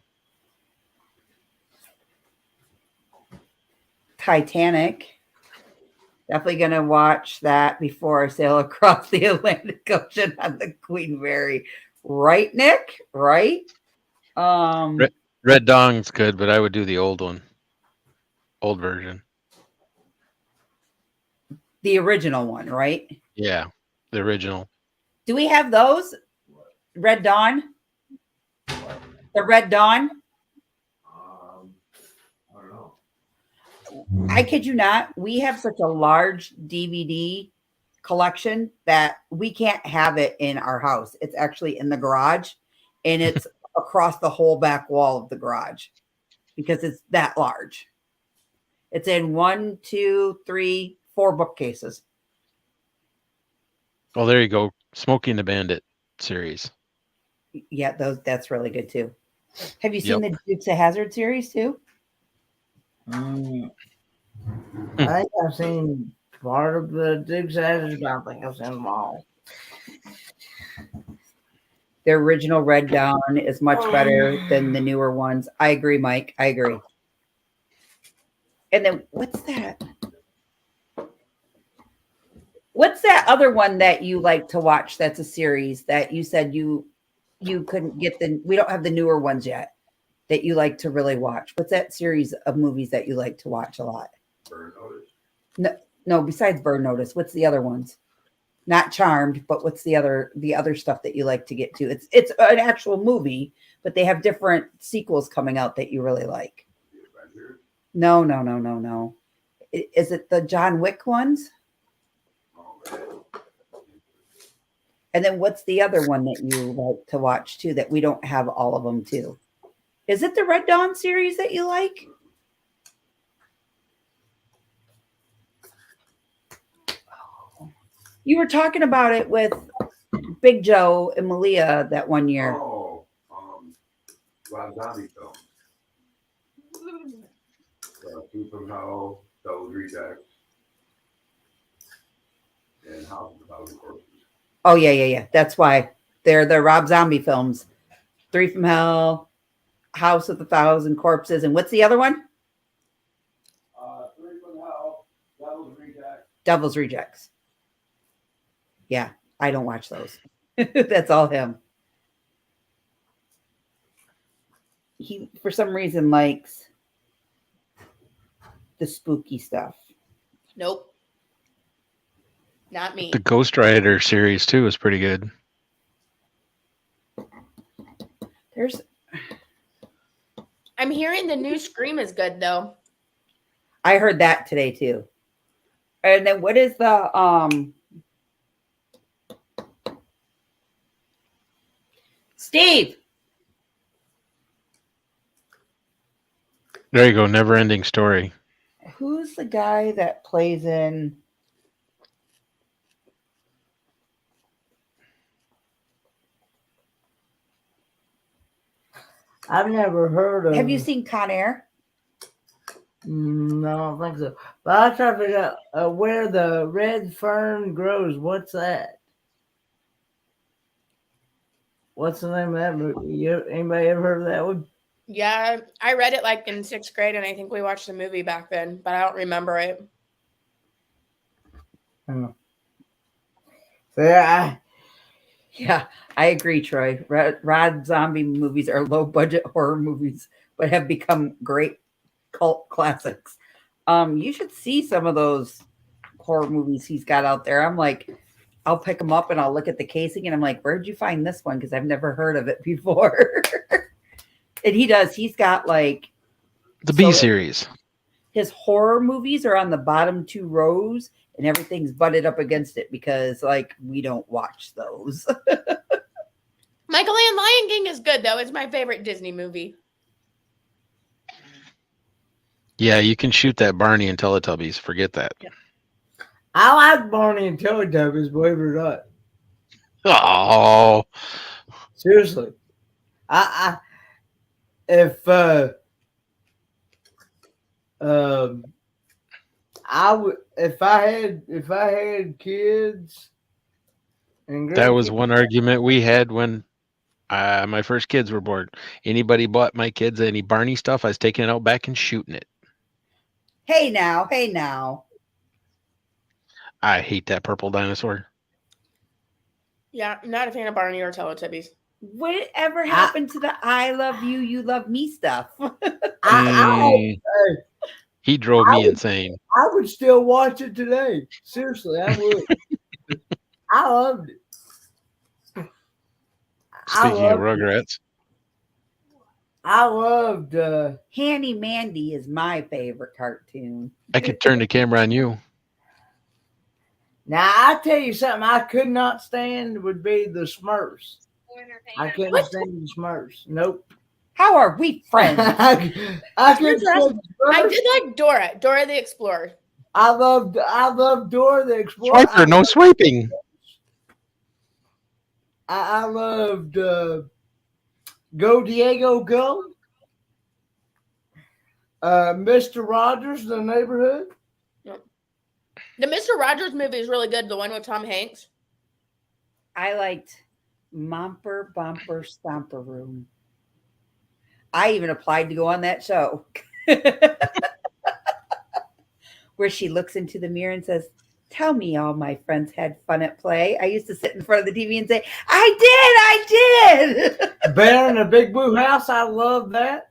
Titanic. Definitely going to watch that before I sail across the Atlantic Ocean on the Queen Mary. Right, Nick? Right? Red Dawn's good, but I would do the old one. Old version. The original one, right? Yeah, the original. Do we have those? Red Dawn? The Red Dawn? I don't know. I kid you not. We have such a large DVD collection that we can't have it in our house. It's actually in the garage, and it's across the whole back wall of the garage because it's that large. It's in 1, 2, 3, 4 bookcases. Oh, there you go. Smokey and the Bandit series. Yeah, that's really good too. Have you seen the Dukes of Hazzard series too? I think I've seen part of the Dukes of Hazzard, but I don't think I've seen them all. The original Red Dawn is much better than the newer ones. I agree, Mike. I agree. And then what's that? What's that other one that you like to watch? That's a series that you said you couldn't get we don't have the newer ones yet that you like to really watch. What's that series of movies that you like to watch a lot? Burn Notice. No, besides Burn Notice, what's the other ones? Not Charmed, but what's the other stuff that you like to get to? It's an actual movie, but they have different sequels coming out that you really like. The Avengers. No. Is it the John Wick ones? Oh, man. And then what's the other one that you like to watch too that we don't have all of them too? Is it the Red Dawn series that you like? You were talking about it with Big Joe and Malia that one year. Oh, Rob Zombie films. Two from Hell, Devil's Rejects, and House of a Thousand Corpses. Oh yeah. That's why they're the Rob Zombie films. 3 from Hell, House of a Thousand Corpses, and what's the other one? 3 from Hell, Devil's Rejects. Devil's Rejects. Yeah, I don't watch those. That's all him. He, for some reason, likes the spooky stuff. Nope. Not me. The Ghost Rider series too is pretty good. I'm hearing the new Scream is good though. I heard that today too. And then what is the Steve? There you go. Never ending story. Who's the guy that plays in I've never heard of. Have you seen Con Air? No, I don't think so. But I try to figure out where the red fern grows. What's that? What's the name of that movie? Anybody ever heard of that one? Yeah, I read it like in 6th grade, and I think we watched the movie back then, but I don't remember it. So Yeah, Yeah, I agree, Troy. Rod Zombie movies are low budget horror movies, but have become great cult classics. You should see some of those horror movies he's got out there. I'm like, I'll pick them up and I'll look at the casing and I'm like, where'd you find this one? Because I've never heard of it before. And he does. He's got like The B So- series. his horror movies are on the bottom two rows and everything's butted up against it because like we don't watch those. Michael and Lion King is good though. It's my favorite Disney movie. Yeah, you can shoot that Barney and Teletubbies. Forget that. I like Barney and Teletubbies, believe it or not. Oh, Seriously, I if I would if I had kids and that was grandkids, one argument we had when my first kids were born. Anybody bought my kids any Barney stuff, I was taking it out back and shooting it. Hey now. I hate that purple dinosaur. Yeah, I'm not a fan of Barney or Teletubbies. Whatever happened to the I love you, you love me stuff? I He drove me insane. would still watch it today. Seriously, I would. I loved it. Speaking of Rugrats, I loved Handy Mandy is my favorite cartoon. I could turn the camera on you. now I tell you something I could not stand would be the Smurfs. I couldn't stand the Smurfs. Nope. How are we friends? I couldn't stand the I Smurfs. did like Dora the Explorer. I loved Dora the Explorer. Swiper, no swiping. I loved Go Diego Go. Mr. Rogers, The Neighborhood. The Mr. Rogers movie is really good. The one with Tom Hanks. I liked Momper Bumper Stomper Room. I even applied to go on that show. Where she looks into the mirror and says, "Tell me all my friends had fun at play." I used to sit in front of the TV and say, I did. Bear in a Big Blue House. I love that.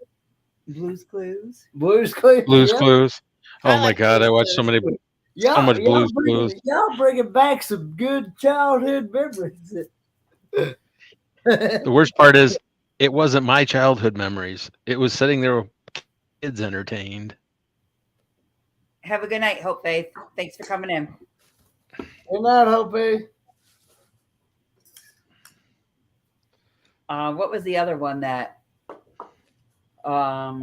Blues Clues. Blues Clues. Blues yeah. Clues. Oh I my like God, I Blues watched so Clues. many. Y'all, much y'all Blues bringing- Clues. Y'all bringing back some good childhood memories. The worst part is, it wasn't my childhood memories. It was sitting there with kids entertained. Have a good night, Hope Faith. Thanks for coming in. Good night, Hopi. What was the other one that Paw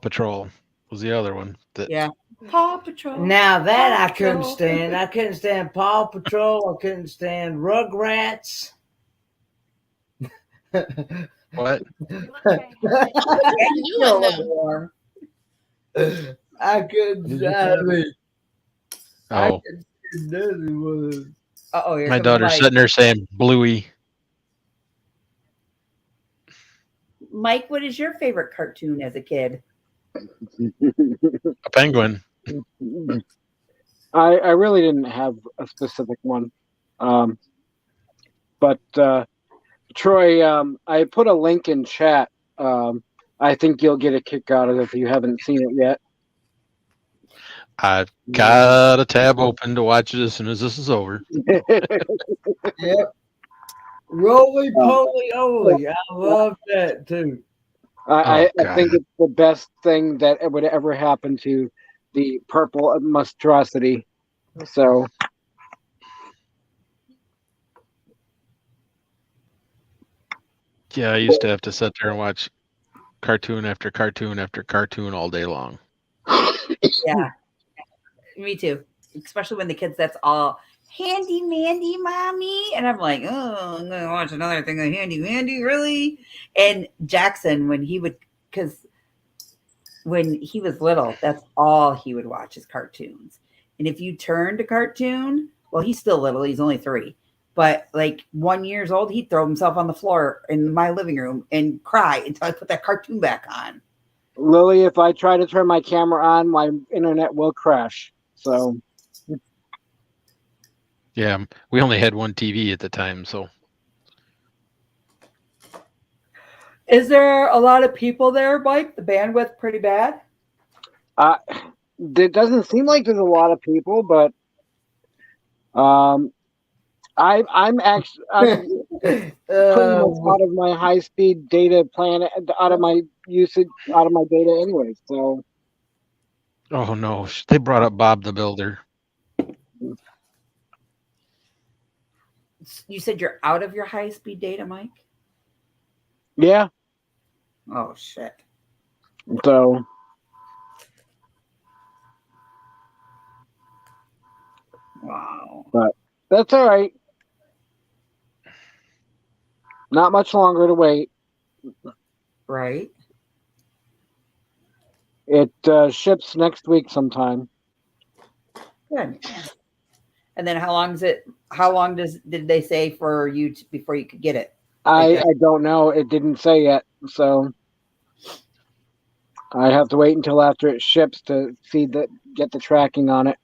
Patrol was the other one. That yeah. Paw Patrol. Now that I Paw couldn't Patrol. stand. I couldn't stand Paw Patrol. I couldn't stand Rugrats. what? New one, though. Warm. I couldn't. I mean, I Oh, couldn't stand nothing with it. Uh-oh, here my comes daughter's Mike. sitting there saying Bluey. Mike, what is your favorite cartoon as a kid? A penguin. I really didn't have a specific one. But Troy, I put a link in chat. I think you'll get a kick out of it if you haven't seen it yet. I've got a tab open to watch it as soon as this is over. Yep. Roly Poly Oly. I love that too. I God. think it's the best thing that would ever happen to the purple monstrosity. So Yeah, I used to have to sit there and watch cartoon after cartoon after cartoon all day long. Yeah. Me too. Especially when the kids, that's all Handy Mandy, mommy. And I'm like, oh, I'm going to watch another thing of Handy Mandy, really? And Jackson, when he would, because when he was little, that's all he would watch is cartoons. And if you turned a cartoon, well, he's still little, he's only 3. But like 1 year old, he'd throw himself on the floor in my living room and cry until I put that cartoon back on. Lily, if I try to turn my camera on, my internet will crash. So Yeah, we only had one TV at the time, so Is there a lot of people there, Mike? The bandwidth pretty bad? It doesn't seem like there's a lot of people, but I'm pretty much out of my high speed data plan, out of my usage, out of my data anyway. So oh no, they brought up Bob the Builder. You said you're out of your high speed data, Mike? yeah, Oh, shit. so Wow. that's all right. Not much longer to wait. Right. It ships next week sometime. Good. And then how long did they say for you before you could get it? I don't know. It didn't say yet, so I have to wait until after it ships to get the tracking on it.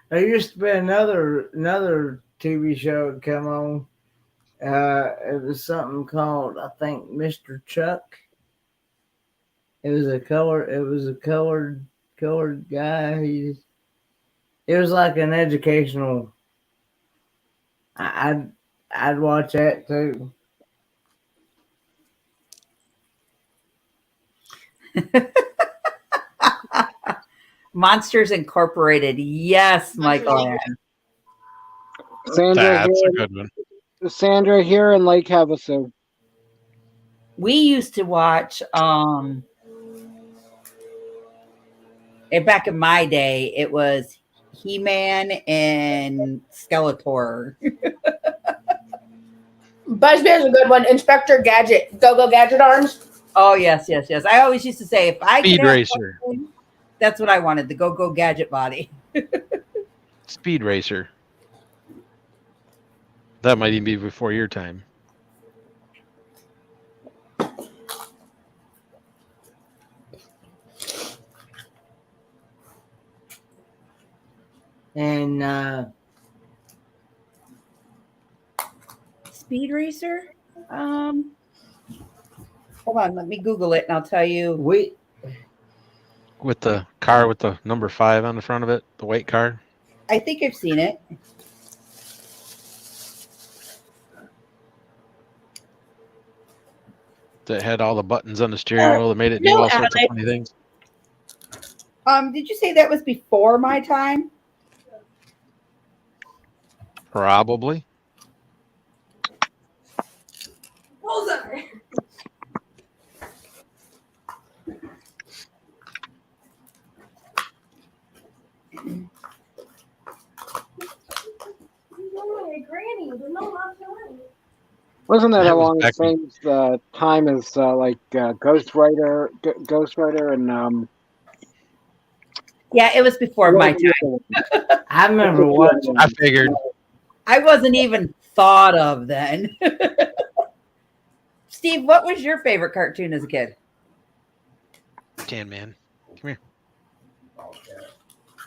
There used to be another TV show that come on. It was something called, I think, Mr. Chuck. It was a colored guy. It was like an educational. I'd watch that too. Monsters Incorporated. Yes, Michael. Ann. Sandra That's a here, good one. Sandra here in Lake Havasu. We used to watch back in my day, it was He-Man and Skeletor. Buzzbear's a good one. Inspector Gadget. Go Gadget Arms. Oh, yes. I always used to say, if I could Speed have Racer. one thing, that's what I wanted, the Go Gadget body. Speed Racer. That might even be before your time. And Speed Racer? Hold on, let me Google it and I'll tell you. we With the car with the number 5 on the front of it, the white car. I think I've seen it. That had all the buttons on the steering wheel that made it do No, all sorts of Alex. funny things. Did you say that was before my time? Probably. Bullseye. Hey, Granny, there's no lot to learn. Wasn't that That was along the back same time as Ghost Rider and Yeah, it was before my time. I remember watching. I figured. I wasn't even thought of then. Steve, what was your favorite cartoon as a kid? Tin Man. Come here.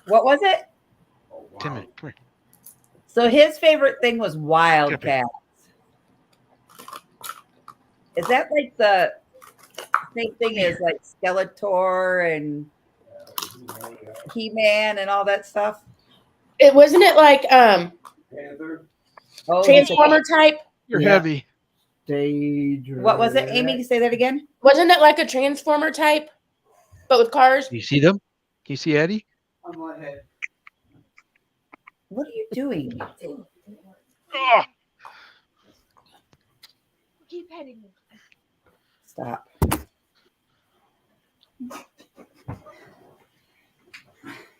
What was it? Oh, wow. Tin Man. Come here. So his favorite thing was Wildcats. Is that like the same thing as like Skeletor and He-Man and all that stuff? It wasn't it like Panther. Oh, Transformer type? You're Yeah. heavy. Stage. what was it, Amy? Say that again. Wasn't it like a Transformer type, but with cars? You see them? Can you see Eddie? What are you doing? Oh, Keep petting me. Stop.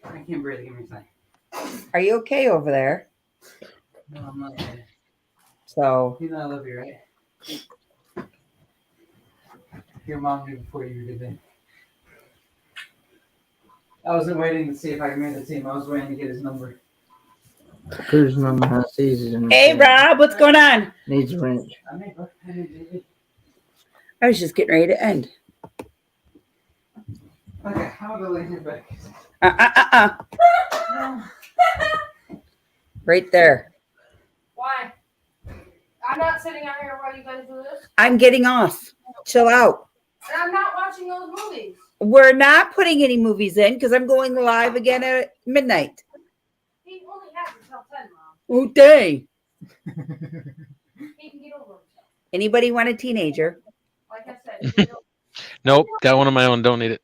I can't breathe. Give me a second. Are you okay over there? No, I'm not okay. So You know I love you, right? Your mom knew before you did that. I wasn't waiting to see if I could make the team. I was waiting to get his number. Cruise number has season. hey Rob, what's going on? Needs a wrench. I made baby. I was just getting ready to end. Okay, I'm gonna lay here back. Right there. Why? I'm not sitting out here while you guys do this. I'm getting off. Chill out. And I'm not watching those movies. We're not putting any movies in because I'm going live again at midnight. He only has until 10, Mom. Oh, dang. He can get over himself. Anybody want a teenager? Like I said. He can get over- Nope, got one of my own. Don't need it.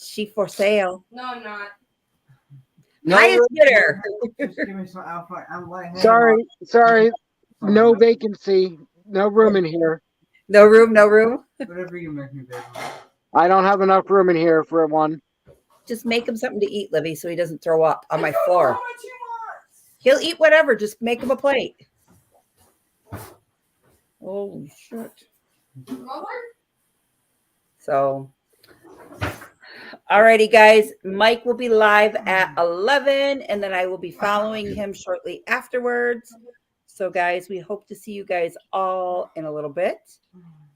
She for sale. No, I'm not. Highest bidder. Just give me some alpha. I'm like, hey, Sorry, Mom. no vacancy, no room in here. No room, no room. Whatever you make me, baby. I don't have enough room in here for one. Just make him something to eat, Livy, so he doesn't throw up on my floor. How much you want? He'll eat whatever. Just make him a plate. Oh, shit. Mother? So, alrighty, guys. Mike will be live at 11, and then I will be following him shortly afterwards. So, guys, we hope to see you guys all in a little bit.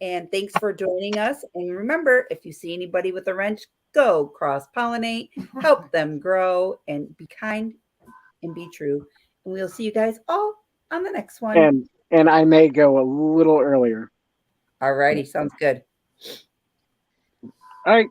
And thanks for joining us. And remember, if you see anybody with a wrench, go cross-pollinate, help them grow, and be kind and be true. And we'll see you guys all on the next one. And I may go a little earlier. Alrighty, sounds good. All right.